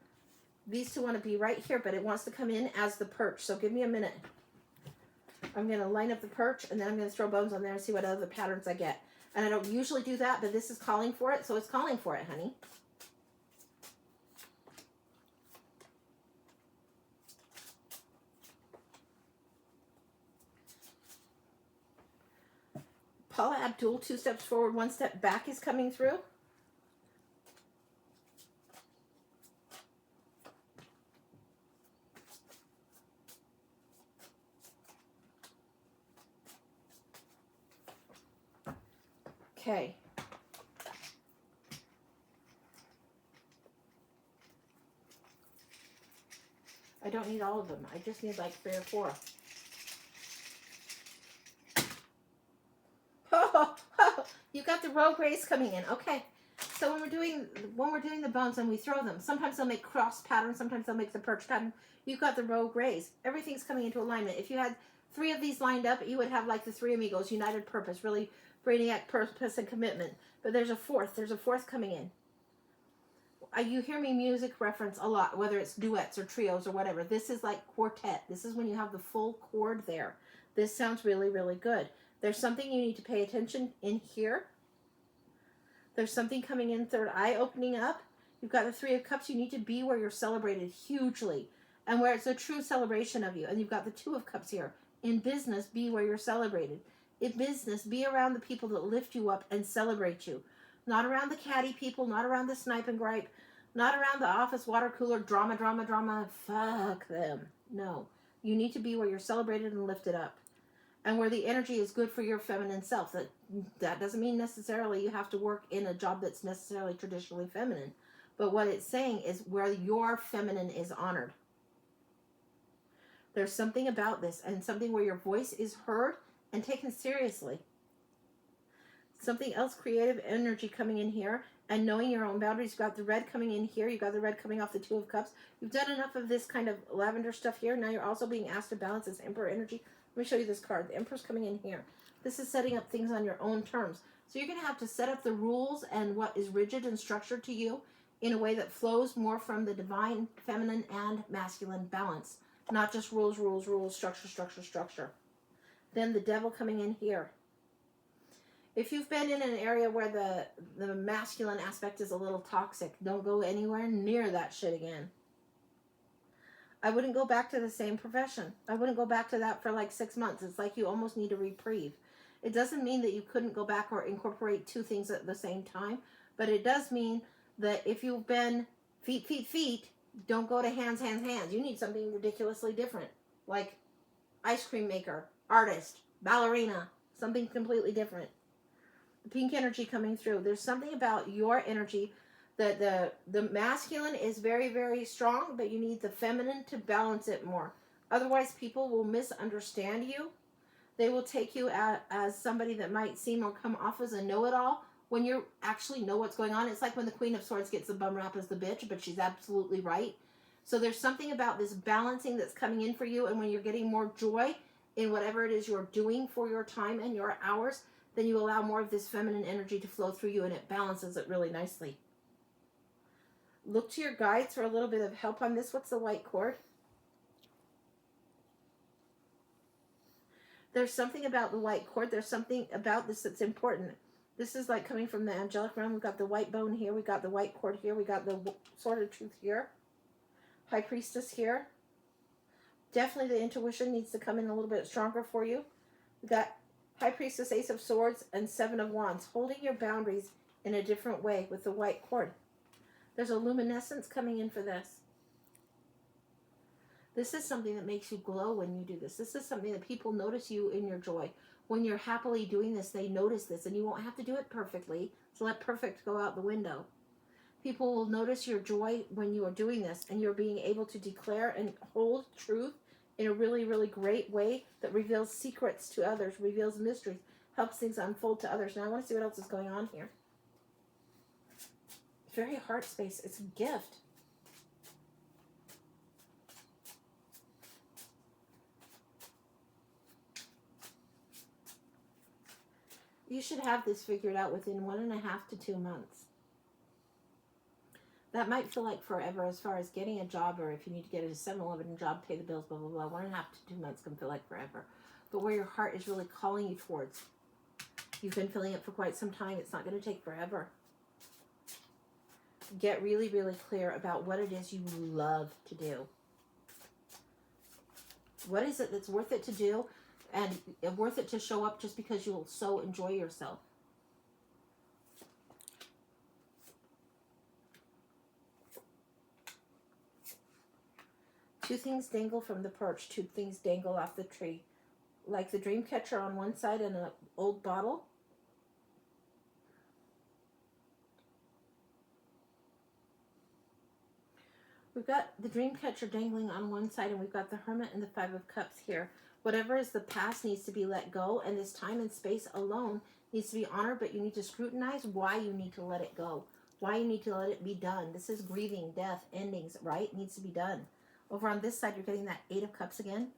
These two want to be right here, but it wants to come in as the perch. So give me a minute. I'm going to line up the perch, and then I'm going to throw bones on there and see what other patterns I get. And I don't usually do that, but this is calling for it, so it's calling for it, honey. Paula Abdul, 2 steps forward, 1 step back is coming through. Okay. I don't need all of them. I just need like 3 or 4. Oh, you got the rogue rays coming in. Okay. So when we're doing the bones and we throw them, sometimes they'll make cross patterns, sometimes they'll make the perch pattern. You've got the rogue rays. Everything's coming into alignment. If you had 3 of these lined up, you would have like the 3 amigos, united purpose, really brainiac purpose and commitment. But there's a fourth. There's a fourth coming in. You hear me music reference a lot, whether it's duets or trios or whatever. This is like quartet. This is when you have the full chord there. This sounds really, really good. There's something you need to pay attention in here. There's something coming in, third eye opening up. You've got the 3 of Cups. You need to be where you're celebrated hugely and where it's a true celebration of you. And you've got the 2 of Cups here. In business, be where you're celebrated. In business, be around the people that lift you up and celebrate you. Not around the catty people, not around the snipe and gripe, not around the office water cooler, drama, drama, drama. Fuck them. No. You need to be where you're celebrated and lifted up. And where the energy is good for your feminine self. That doesn't mean necessarily you have to work in a job that's necessarily traditionally feminine. But what it's saying is where your feminine is honored. There's something about this, and something where your voice is heard and taken seriously. Something else, creative energy coming in here, and knowing your own boundaries. You've got the red coming in here. You've got the red coming off the 2 of Cups. You've done enough of this kind of lavender stuff here. Now you're also being asked to balance this Emperor energy. Let me show you this card. The Emperor's coming in here. This is setting up things on your own terms. So you're going to have to set up the rules and what is rigid and structured to you in a way that flows more from the divine, feminine, and masculine balance. Not just rules, rules, rules, structure, structure, structure. Then the Devil coming in here. If you've been in an area where the masculine aspect is a little toxic, don't go anywhere near that shit again. I wouldn't go back to the same profession. I wouldn't go back to that for like 6 months. It's like you almost need a reprieve. It doesn't mean that you couldn't go back or incorporate 2 things at the same time, but it does mean that if you've been feet, feet, feet, don't go to hands, hands, hands. You need something ridiculously different, like ice cream maker, artist, ballerina, something completely different. The pink energy coming through. There's something about your energy that the masculine is very, very strong, but you need the feminine to balance it more. Otherwise, people will misunderstand you. They will take you as somebody that might seem or come off as a know-it-all when you actually know what's going on. It's like when the Queen of Swords gets the bum rap as the bitch, but she's absolutely right. So there's something about this balancing that's coming in for you, and when you're getting more joy in whatever it is you're doing for your time and your hours, then you allow more of this feminine energy to flow through you, and it balances it really nicely. Look to your guides for a little bit of help on this. What's the white cord? There's something about the white cord. There's something about this that's important. This is like coming from the angelic realm. We've got the white bone here. We got the white cord here. We got the sword of truth here. High priestess here. Definitely the intuition needs to come in a little bit stronger for you. We got High priestess, Ace of Swords, and 7 of Wands. Holding your boundaries in a different way with the white cord. There's a luminescence coming in for this. This is something that makes you glow when you do this. This is something that people notice you in your joy. When you're happily doing this, they notice this, and you won't have to do it perfectly, so let perfect go out the window. People will notice your joy when you are doing this, and you're being able to declare and hold truth in a really, really great way that reveals secrets to others, reveals mysteries, helps things unfold to others. Now I want to see what else is going on here. Very heart space. It's a gift. You should have this figured out within 1.5 to 2 months. That might feel like forever as far as getting a job, or if you need to get a 7-Eleven job, pay the bills, blah, blah, blah. 1.5 to 2 months can feel like forever. But where your heart is really calling you towards, you've been feeling it for quite some time. It's not going to take forever. Get really, really clear about what it is you love to do. What is it that's worth it to do? And worth it to show up just because you'll so enjoy yourself. Two things dangle from the perch. Two things dangle off the tree. Like the dream catcher on one side and an old bottle. We've got the dream catcher dangling on one side, and we've got the hermit and the 5 of cups here. Whatever is the past needs to be let go, and this time and space alone needs to be honored, but you need to scrutinize why you need to let it go. Why you need to let it be done. This is grieving, death, endings, right? It needs to be done. Over on this side, you're getting that 8 of cups again.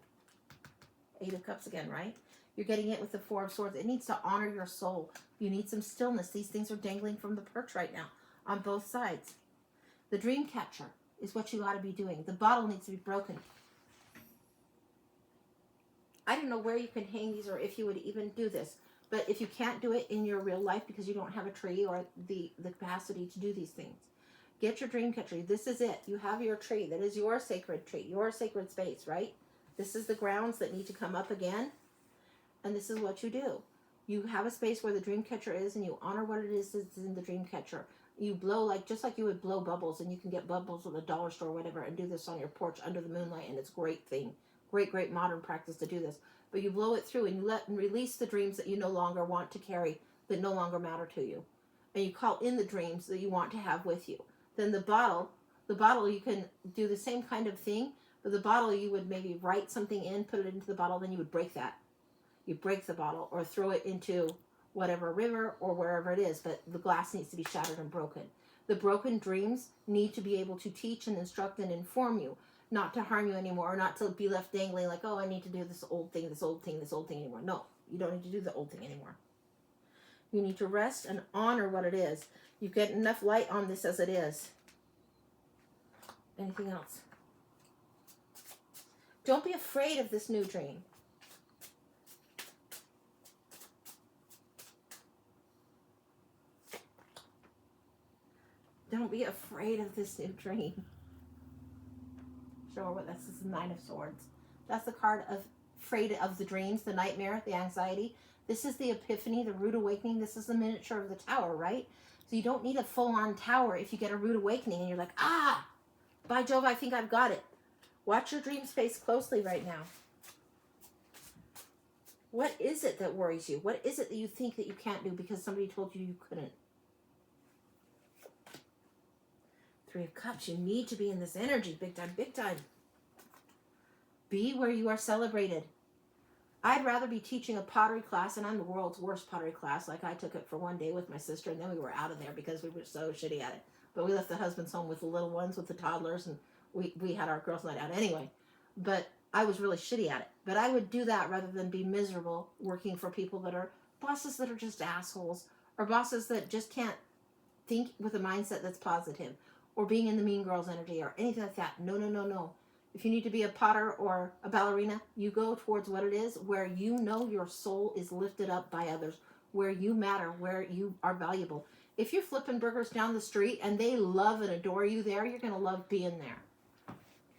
8 of cups again, right? You're getting it with the 4 of swords. It needs to honor your soul. You need some stillness. These things are dangling from the perch right now on both sides. The dream catcher is what you got to be doing. The bottle needs to be broken. I don't know where you can hang these or if you would even do this. But if you can't do it in your real life because you don't have a tree or the capacity to do these things, get your dream catcher. This is it. You have your tree. That is your sacred tree, your sacred space, right? This is the grounds that need to come up again. And this is what you do. You have a space where the dream catcher is, and you honor what it is that's in the dream catcher. You blow just like you would blow bubbles, and you can get bubbles at a dollar store or whatever, and do this on your porch under the moonlight, and it's a great thing. Great modern practice to do this. But you blow it through, and you let and release the dreams that you no longer want to carry, that no longer matter to you. And you call in the dreams that you want to have with you. Then the bottle you can do the same kind of thing, but the bottle you would maybe write something in, put it into the bottle, then you would break that. You break the bottle or throw it into whatever river or wherever it is, but the glass needs to be shattered and broken. The broken dreams need to be able to teach and instruct and inform you, not to harm you anymore, or not to be left dangling like, oh, I need to do this old thing anymore. No, you don't need to do the old thing anymore. You need to rest and honor what it is. You get enough light on this as it is. Anything else? Don't be afraid of this new dream. Don't be afraid of this new dream. Show her what this is, the 9 of Swords. That's the card of afraid of the dreams, the nightmare, the anxiety. This is the epiphany, the rude awakening. This is the miniature of the tower, right? So you don't need a full-on tower if you get a rude awakening and you're like, by Jove, I think I've got it. Watch your dream space closely right now. What is it that worries you? What is it that you think that you can't do because somebody told you you couldn't? 3 of Cups, you need to be in this energy. Big time, big time. Be where you are celebrated. I'd rather be teaching a pottery class, and I'm the world's worst pottery class. Like, I took it for one day with my sister, and then we were out of there because we were so shitty at it. But we left the husbands home with the little ones, with the toddlers, and we had our girls' night out anyway. But I was really shitty at it. But I would do that rather than be miserable working for people that are bosses that are just assholes, or bosses that just can't think with a mindset that's positive, or being in the mean girls energy, or anything like that. No. If you need to be a potter or a ballerina, you go towards what it is, where you know your soul is lifted up by others, where you matter, where you are valuable. If you're flipping burgers down the street and they love and adore you there, you're going to love being there.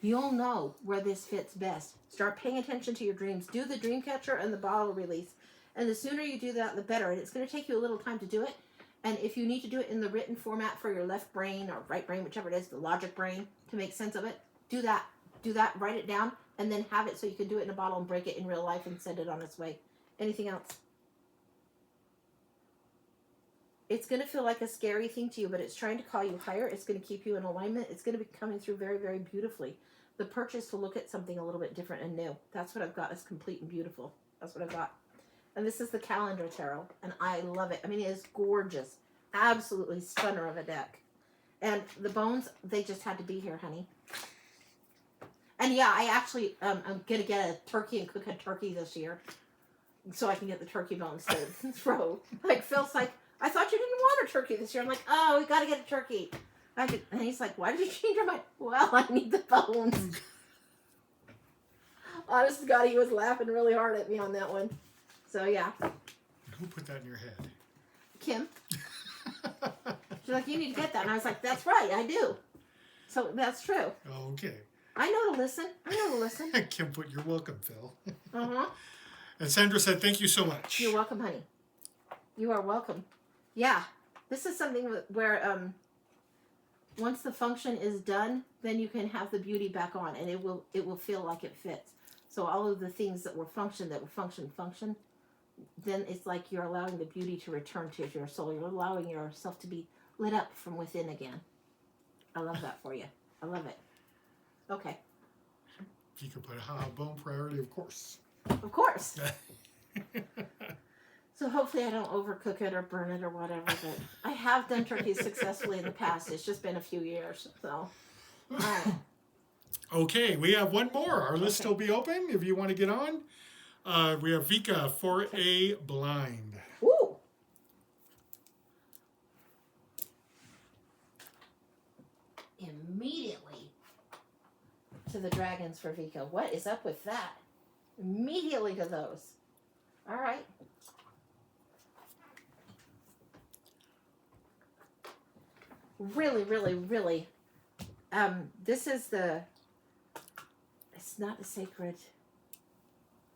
You'll know where this fits best. Start paying attention to your dreams. Do the dream catcher and the bottle release. And the sooner you do that, the better. And it's going to take you a little time to do it. And if you need to do it in the written format for your left brain or right brain, whichever it is, the logic brain, to make sense of it, do that. Do that, write it down, and then have it so you can do it in a bottle and break it in real life and send it on its way. Anything else? It's going to feel like a scary thing to you, but it's trying to call you higher. It's going to keep you in alignment. It's going to be coming through very, very beautifully. The purchase to look at something a little bit different and new. That's what I've got. It's complete and beautiful. That's what I've got. And this is the Calendar Tarot, and I love it. I mean, it is gorgeous. Absolutely stunner of a deck. And the bones, they just had to be here, honey. And yeah, I actually, I'm going to get a turkey and cook a turkey this year so I can get the turkey bones to throw. Like, Phil's like, I thought you didn't want a turkey this year. I'm like, oh, we got to get a turkey. And he's like, why did you change your mind? Well, I need the bones. Honest to God, he was laughing really hard at me on that one. So, yeah. Who put that in your head? Kim. She's like, you need to get that. And I was like, that's right, I do. So, that's true. Okay. I know to listen. Kim put, you're welcome, Phil. Uh-huh. And Sandra said, thank you so much. You're welcome, honey. You are welcome. Yeah, this is something where once the function is done, then you can have the beauty back on, and it will feel like it fits. So all of the things that were function, then it's like you're allowing the beauty to return to your soul. You're allowing yourself to be lit up from within again. I love that for you. I love it. Okay. You could put a bone priority, of course. Of course. So hopefully I don't overcook it or burn it or whatever, but I have done turkeys successfully in the past. It's just been a few years, so. All right. Okay, we have one more. Our list will be open if you want to get on. We have Vika for a blind. Ooh. Immediately to the dragons for Vika. What is up with that? Immediately to those. All right. Really, really, really. This is it's not the sacred,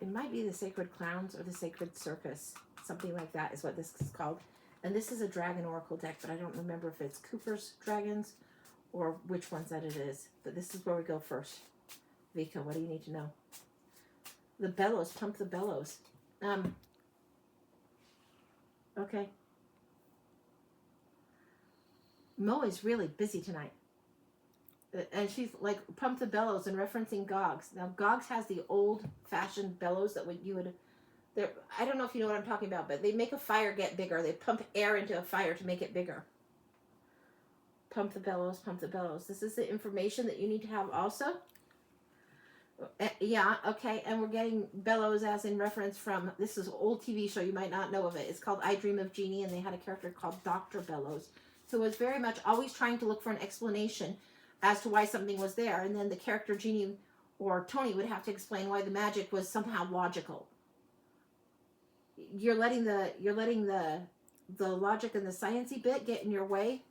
it might be the Sacred Clowns or the Sacred Circus. Something like that is what this is called. And this is a Dragon Oracle deck, but I don't remember if it's Cooper's Dragons or which ones that it is. But this is where we go first. Vika, what do you need to know? The bellows, pump the bellows. Okay. Mo is really busy tonight. And she's like, pump the bellows and referencing Gogs. Now, Gogs has the old-fashioned bellows that you would... I don't know if you know what I'm talking about, but they make a fire get bigger. They pump air into a fire to make it bigger. Pump the bellows, pump the bellows. This is the information that you need to have also. Yeah, okay. And we're getting bellows as in reference from... This is an old TV show. You might not know of it. It's called I Dream of Jeannie, and they had a character called Dr. Bellows. So it's very much always trying to look for an explanation as to why something was there, and then the character Jeannie or Tony would have to explain why the magic was somehow logical. You're letting the logic and the sciencey bit get in your way.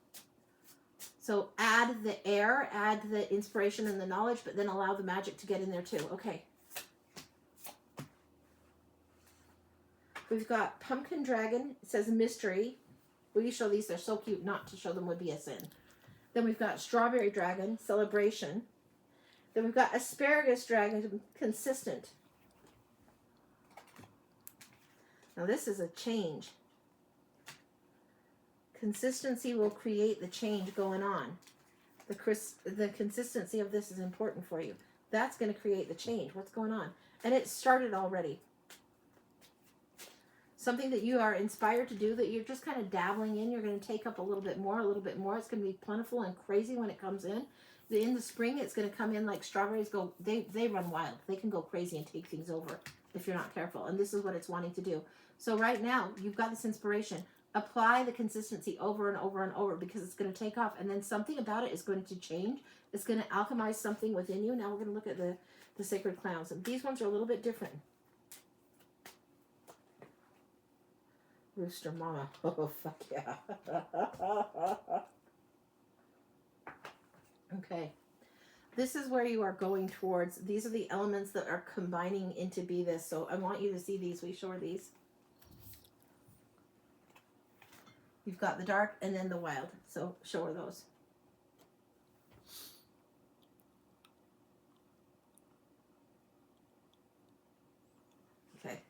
So add the air, add the inspiration and the knowledge, but then allow the magic to get in there too. Okay. We've got Pumpkin Dragon. It says mystery. Will you show these? They're so cute. Not to show them would be a sin. Then we've got Strawberry Dragon, Celebration. Then we've got Asparagus Dragon, Consistent. Now this is a change. Consistency will create the change going on. The consistency of this is important for you. That's going to create the change. What's going on? And it started already. Something that you are inspired to do that you're just kind of dabbling in. You're going to take up a little bit more, a little bit more. It's going to be plentiful and crazy when it comes in. In the spring, it's going to come in like strawberries go. They run wild. They can go crazy and take things over if you're not careful. And this is what it's wanting to do. So right now, you've got this inspiration. Apply the consistency over and over and over because it's going to take off. And then something about it is going to change. It's going to alchemize something within you. Now we're going to look at the Sacred Clowns. And these ones are a little bit different. Rooster Mama. Oh, fuck yeah. Okay. This is where you are going towards. These are the elements that are combining into be this. So I want you to see these. We show her these. You've got the dark and then the wild. So show her those. Okay.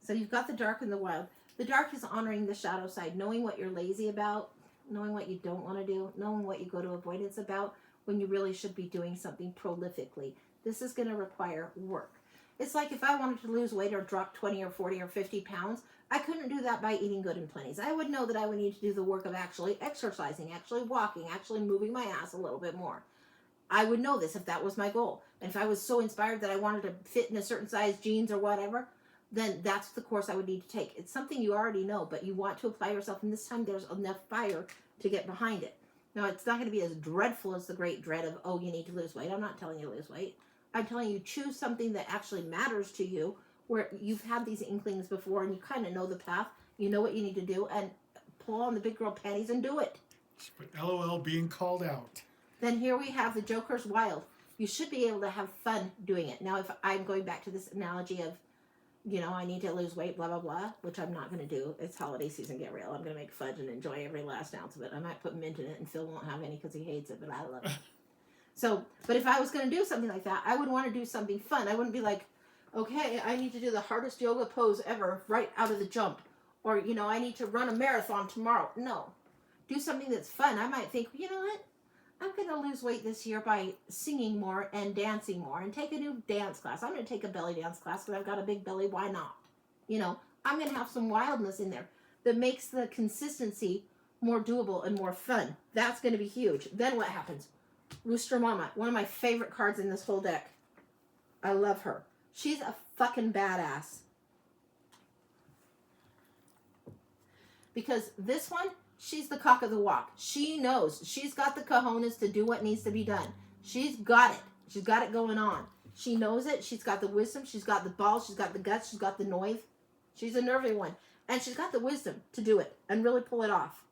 So you've got the dark and the wild. The dark is honoring the shadow side, knowing what you're lazy about, knowing what you don't want to do, knowing what you go to avoidance about when you really should be doing something prolifically. This is going to require work. It's like if I wanted to lose weight or drop 20 or 40 or 50 pounds, I couldn't do that by eating good in plenties. I would know that I would need to do the work of actually exercising, actually walking, actually moving my ass a little bit more. I would know this if that was my goal. And if I was so inspired that I wanted to fit in a certain size jeans or whatever, then that's the course I would need to take. It's something you already know, but you want to apply yourself, and this time there's enough fire to get behind it. Now, it's not going to be as dreadful as the great dread of, oh, you need to lose weight. I'm not telling you to lose weight. I'm telling you, choose something that actually matters to you, where you've had these inklings before, and you kind of know the path. You know what you need to do, and pull on the big girl panties and do it. But LOL being called out. Then here we have the Joker's Wild. You should be able to have fun doing it. Now, if I'm going back to this analogy of you know, I need to lose weight, blah, blah, blah, which I'm not going to do. It's holiday season, get real. I'm going to make fudge and enjoy every last ounce of it. I might put mint in it, and Phil won't have any because he hates it, but I love it. So, but if I was going to do something like that, I would want to do something fun. I wouldn't be like, okay, I need to do the hardest yoga pose ever right out of the jump. Or, you know, I need to run a marathon tomorrow. No. Do something that's fun. I might think, you know what? I'm going to lose weight this year by singing more and dancing more and take a new dance class. I'm going to take a belly dance class because I've got a big belly. Why not? You know, I'm going to have some wildness in there that makes the consistency more doable and more fun. That's going to be huge. Then what happens? Rooster Mama, one of my favorite cards in this whole deck. I love her. She's a fucking badass. Because this one, she's the cock of the walk. She knows. She's got the cojones to do what needs to be done. She's got it. She's got it going on. She knows it. She's got the wisdom. She's got the balls. She's got the guts. She's got the nerve. She's a nervy one. And she's got the wisdom to do it and really pull it off.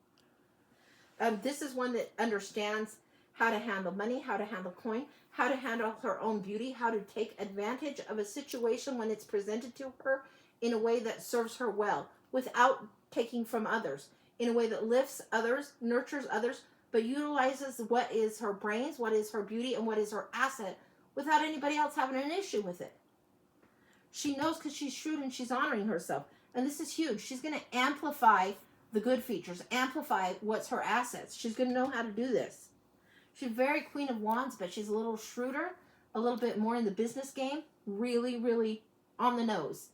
This is one that understands how to handle money, how to handle coin, how to handle her own beauty, how to take advantage of a situation when it's presented to her in a way that serves her well without taking from others, in a way that lifts others, nurtures others, but utilizes what is her brains, what is her beauty, and what is her asset without anybody else having an issue with it. She knows because she's shrewd and she's honoring herself. And this is huge. She's going to amplify the good features, amplify what's her assets. She's going to know how to do this. She's very Queen of Wands, but she's a little shrewder, a little bit more in the business game. Really, really on the nose.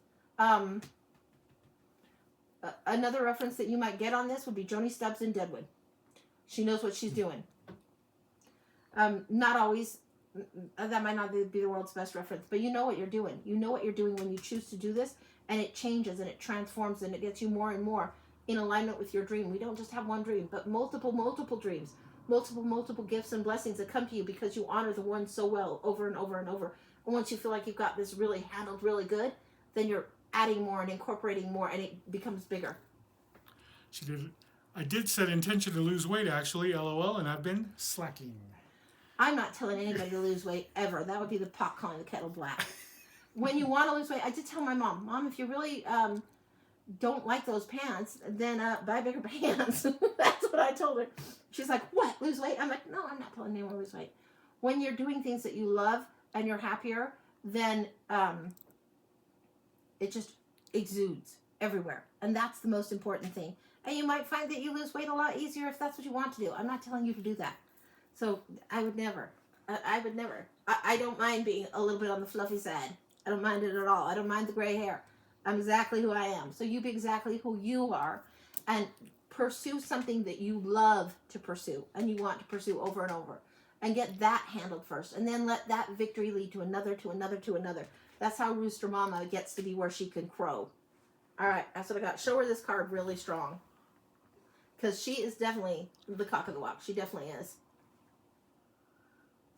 Another reference that you might get on this would be Joni Stubbs in Deadwood. She knows what she's doing. Not always, that might not be the world's best reference, but you know what you're doing. You know what you're doing when you choose to do this, and it changes and it transforms and it gets you more and more in alignment with your dream. We don't just have one dream, but multiple dreams, multiple gifts and blessings that come to you because you honor the one so well over and over and over. And once you feel like you've got this really handled really good, then you're adding more and incorporating more, and it becomes bigger. She did. I did set intention to lose weight, actually, LOL, and I've been slacking. I'm not telling anybody to lose weight ever. That would be the pot calling the kettle black. When you want to lose weight, I did tell my mom, if you really don't like those pants, then buy bigger pants. That's what I told her. She's like, what, lose weight? I'm like, no, I'm not telling anyone to lose weight. When you're doing things that you love and you're happier, then it just exudes everywhere. And that's the most important thing. And you might find that you lose weight a lot easier if that's what you want to do. I'm not telling you to do that. So I would never. I don't mind being a little bit on the fluffy side. I don't mind it at all. I don't mind the gray hair. I'm exactly who I am. So you be exactly who you are and pursue something that you love to pursue and you want to pursue over and over. And get that handled first. And then let that victory lead to another, to another, to another. That's how Rooster Mama gets to be where she can crow. All right, that's what I got. Show her this card really strong. Because she is definitely the cock of the walk. She definitely is.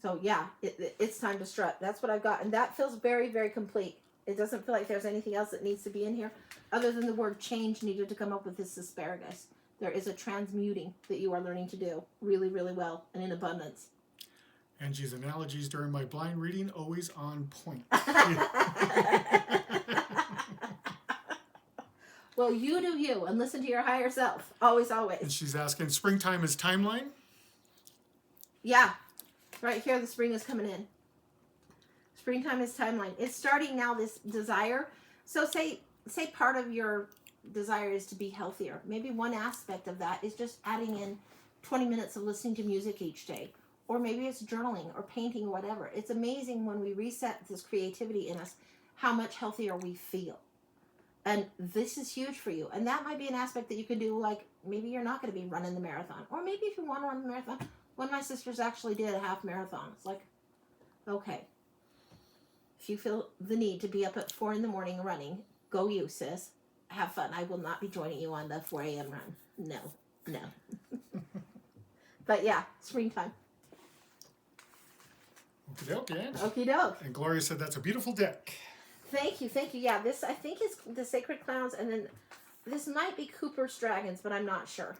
So, yeah, it's time to strut. That's what I've got. And that feels very, very complete. It doesn't feel like there's anything else that needs to be in here other than the word change needed to come up with this asparagus. There is a transmuting that you are learning to do really, really well and in abundance. Angie's analogies during my blind reading, always on point. Well, you do you and listen to your higher self. Always, always. And she's asking, springtime is timeline? Yeah. Right here, the spring is coming in. Springtime is timeline. It's starting now, this desire. So say part of your desire is to be healthier. Maybe one aspect of that is just adding in 20 minutes of listening to music each day. Or maybe it's journaling or painting or whatever. It's amazing when we reset this creativity in us, how much healthier we feel. And this is huge for you. And that might be an aspect that you can do, like, maybe you're not going to be running the marathon. Or maybe if you want to run the marathon, one of my sisters actually did a half marathon. It's like, okay. If you feel the need to be up at 4 a.m. running, go you, sis. Have fun. I will not be joining you on the 4 a.m. run. No. But yeah, springtime. Okie doke. And Gloria said that's a beautiful deck. Thank you. Yeah, this I think is the Sacred Clowns, and then this might be Cooper's Dragons, but I'm not sure.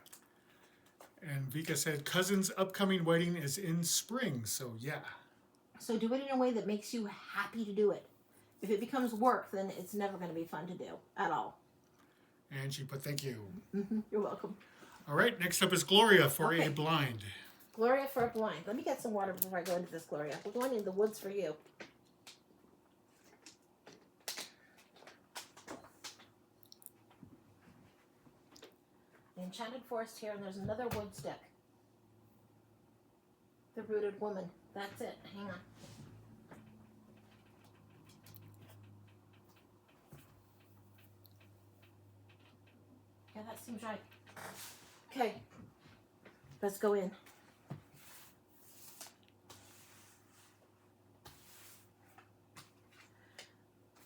And Vika said cousin's upcoming wedding is in spring, so yeah. So do it in a way that makes you happy to do it. If it becomes work, then it's never going to be fun to do at all. And she put thank you. You're welcome. All right, next up is Gloria for Okay. a blind. Gloria for a blind. Let me get some water before I go into this, Gloria. We're going into the woods for you. The enchanted forest here, and there's another wood stick. The rooted woman. That's it. Hang on. Yeah, that seems right. Okay. Let's go in.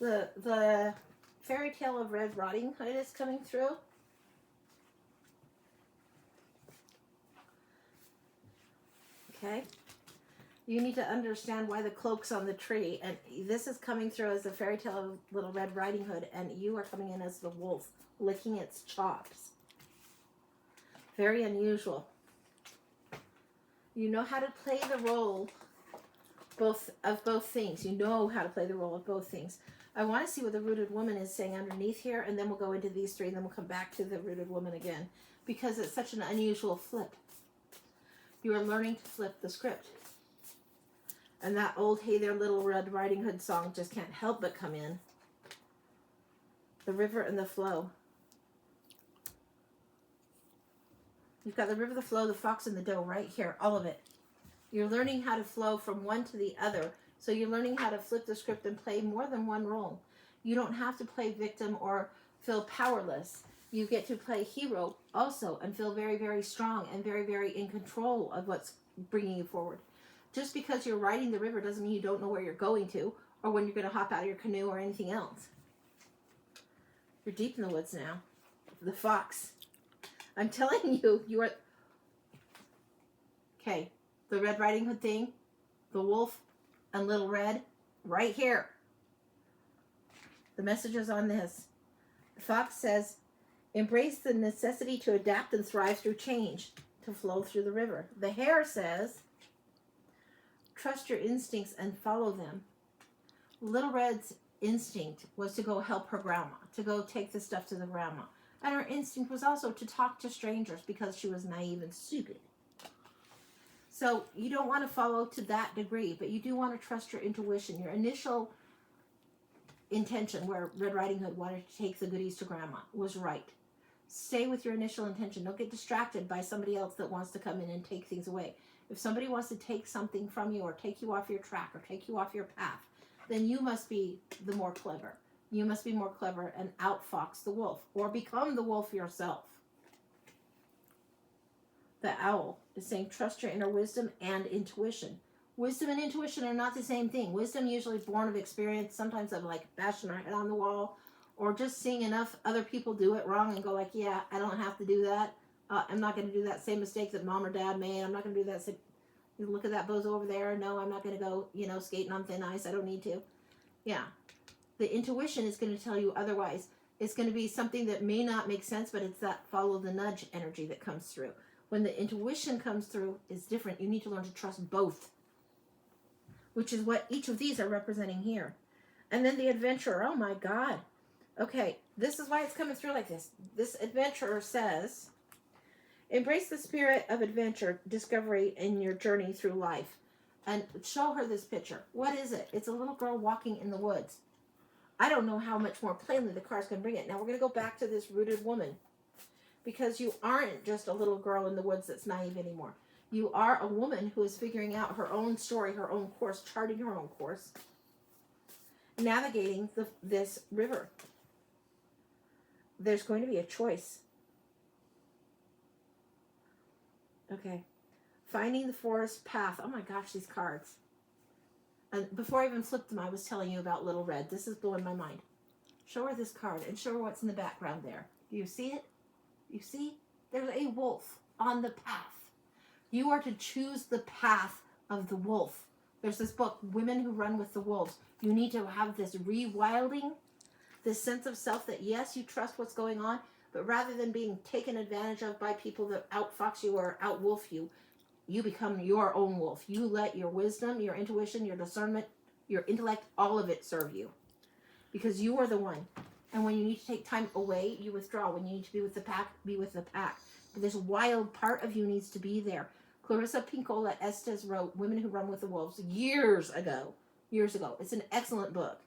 The fairy tale of Red Riding Hood is coming through. Okay. You need to understand why the cloak's on the tree, and this is coming through as the fairy tale of Little Red Riding Hood, and you are coming in as the wolf licking its chops. Very unusual. You know how to play the role of both things. You know how to play the role of both things. I want to see what the rooted woman is saying underneath here, and then we'll go into these three, and then we'll come back to the rooted woman again, because it's such an unusual flip. You are learning to flip the script. And that old Hey There Little Red Riding Hood song just can't help but come in. The river and the flow. You've got the river, the flow, the fox, and the doe right here, all of it. You're learning how to flow from one to the other. So you're learning how to flip the script and play more than one role. You don't have to play victim or feel powerless. You get to play hero also and feel very, very strong and very, very in control of what's bringing you forward. Just because you're riding the river doesn't mean you don't know where you're going to or when you're going to hop out of your canoe or anything else. You're deep in the woods now. The fox. I'm telling you, you are... Okay, the Red Riding Hood thing, the wolf, and Little Red, right here. The message is on this. The fox says, embrace the necessity to adapt and thrive through change, to flow through the river. The hare says, trust your instincts and follow them. Little Red's instinct was to go help her grandma, to go take the stuff to the grandma. And her instinct was also to talk to strangers because she was naive and stupid. So you don't want to follow to that degree, but you do want to trust your intuition. Your initial intention, where Red Riding Hood wanted to take the goodies to grandma, was right. Stay with your initial intention. Don't get distracted by somebody else that wants to come in and take things away. If somebody wants to take something from you or take you off your track or take you off your path, then you must be the more clever. You must be more clever and outfox the wolf or become the wolf yourself. The owl is saying trust your inner wisdom and intuition. Wisdom and intuition are not the same thing. Wisdom usually born of experience, sometimes of like bashing our head on the wall or just seeing enough other people do it wrong and go like, yeah, I don't have to do that. I'm not going to do that same mistake that mom or dad made. I'm not going to do that same... Look at that bozo over there. No, I'm not going to go, skating on thin ice. I don't need to. Yeah. The intuition is going to tell you otherwise. It's going to be something that may not make sense, but it's that follow the nudge energy that comes through. When the intuition comes through, it's different. You need to learn to trust both, which is what each of these are representing here. And then the adventurer. Oh, my God. Okay, this is why it's coming through like this. This adventurer says, embrace the spirit of adventure, discovery in your journey through life. And show her this picture. What is it? It's a little girl walking in the woods. I don't know how much more plainly the cards can bring it. Now we're going to go back to this rooted woman. Because you aren't just a little girl in the woods that's naive anymore. You are a woman who is figuring out her own story, her own course, charting her own course, navigating this river. There's going to be a choice. Okay. Finding the forest path. Oh my gosh, these cards. And before I even flipped them, I was telling you about Little Red. This is blowing my mind. Show her this card and show her what's in the background there. Do you see it? You see? There's a wolf on the path. You are to choose the path of the wolf. There's this book, Women Who Run with the Wolves. You need to have this rewilding, this sense of self that, yes, you trust what's going on, but rather than being taken advantage of by people that outfox you or outwolf you, you become your own wolf. You let your wisdom, your intuition, your discernment, your intellect, all of it serve you. because you are the one. And when you need to take time away, you withdraw. When you need to be with the pack, be with the pack. But this wild part of you needs to be there. Clarissa Pinkola Estes wrote Women Who Run with the Wolves years ago. Years ago. It's an excellent book.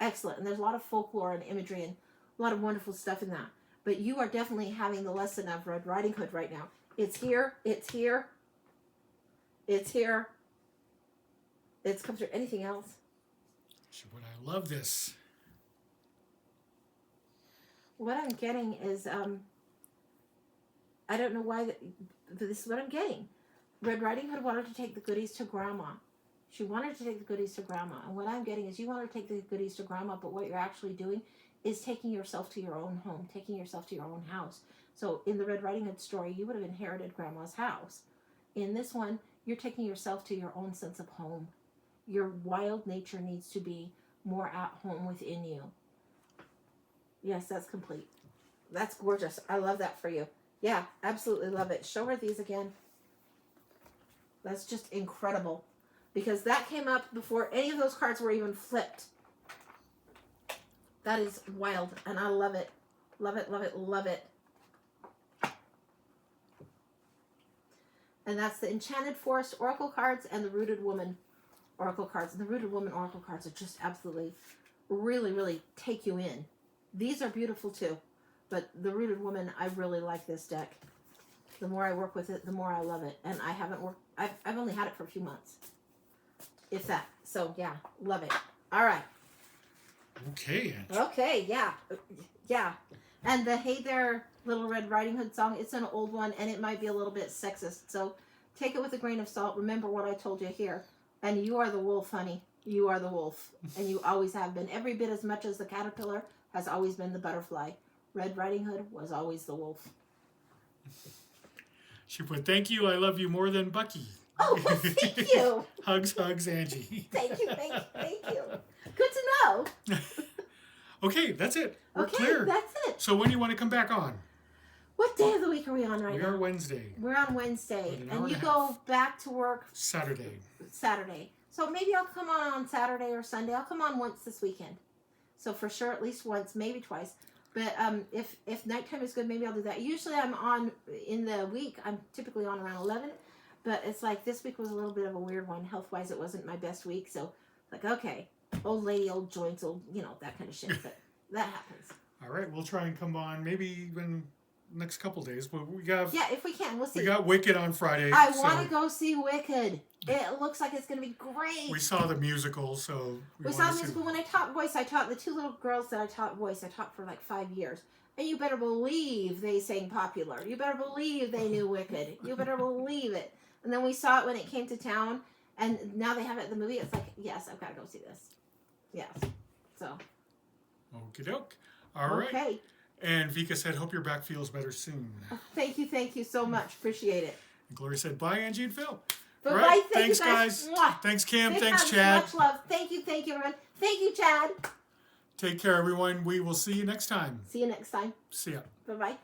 Excellent. And there's a lot of folklore and imagery and a lot of wonderful stuff in that. But you are definitely having the lesson of Red Riding Hood right now. It's here. It's here. It's here. It's come through. Anything else? But I love this. What I'm getting is, I don't know why, but this is what I'm getting. Red Riding Hood wanted to take the goodies to Grandma. She wanted to take the goodies to Grandma. And what I'm getting is you want to take the goodies to Grandma, but what you're actually doing is taking yourself to your own home, taking yourself to your own house. So in the Red Riding Hood story, you would have inherited Grandma's house. In this one, you're taking yourself to your own sense of home. Your wild nature needs to be more at home within you. Yes, that's complete. That's gorgeous. I love that for you. Yeah, absolutely love it. Show her these again. That's just incredible. Because that came up before any of those cards were even flipped. That is wild, and I love it. Love it, love it, love it. And that's the Enchanted Forest Oracle cards and the Rooted Woman Oracle cards. And the Rooted Woman Oracle cards are just absolutely, really, really take you in. These are beautiful too, but the Rooted Woman, I really like this deck. The more I work with it, the more I love it. And I haven't worked, I've only had it for a few months, if that. So yeah, love it. All right. Okay. Okay, yeah. Yeah. And the Hey There Little Red Riding Hood song, it's an old one, and it might be a little bit sexist. So take it with a grain of salt. Remember what I told you here. And you are the wolf, honey. You are the wolf. And you always have been. Every bit as much as the caterpillar has always been the butterfly. Red Riding Hood was always the wolf. She put, thank you, I love you more than Bucky. Oh, well, thank you. Hugs, Angie. Thank you. Good to know. Okay, that's it. We're Okay, clear. that's it. So when do you want to come back on? What day of the week are we on right We now? are Wednesday. We're on Wednesday. With an hour And you and a go back to work Saturday. Saturday. So maybe I'll come on Saturday or Sunday. I'll come on once this weekend. So for sure, at least once, maybe twice. But if nighttime is good, maybe I'll do that. Usually I'm on in the week. I'm typically on around 11. But it's like this week was a little bit of a weird one. Health-wise, it wasn't my best week. So like, okay, old lady, old joints, old, that kind of shit. But that happens. All right, we'll try and come on maybe even next couple days. But we got if we can, we'll see. We got Wicked on Friday. I want to go see Wicked. It looks like it's going to be great. We saw the musical, so we saw the musical. When I taught voice, I taught the two little girls that I taught voice. I taught for like 5 years. And you better believe they sang Popular. You better believe they knew Wicked. You better believe it. And then we saw it when it came to town. And now they have it at the movie. It's like, yes, I've got to go see this. Yes. So. Okie doke. All right. Okay. And Vika said, hope your back feels better soon. Thank you so much. Appreciate it. And Gloria said, bye, Angie and Phil. Bye, All right. thank Thanks, you guys. guys. Thanks, Kim. Big Thanks, hugs, Chad. Much love. Thank you, everyone. Thank you, Chad. Take care, everyone. We will see you next time. See you next time. See ya. Bye-bye.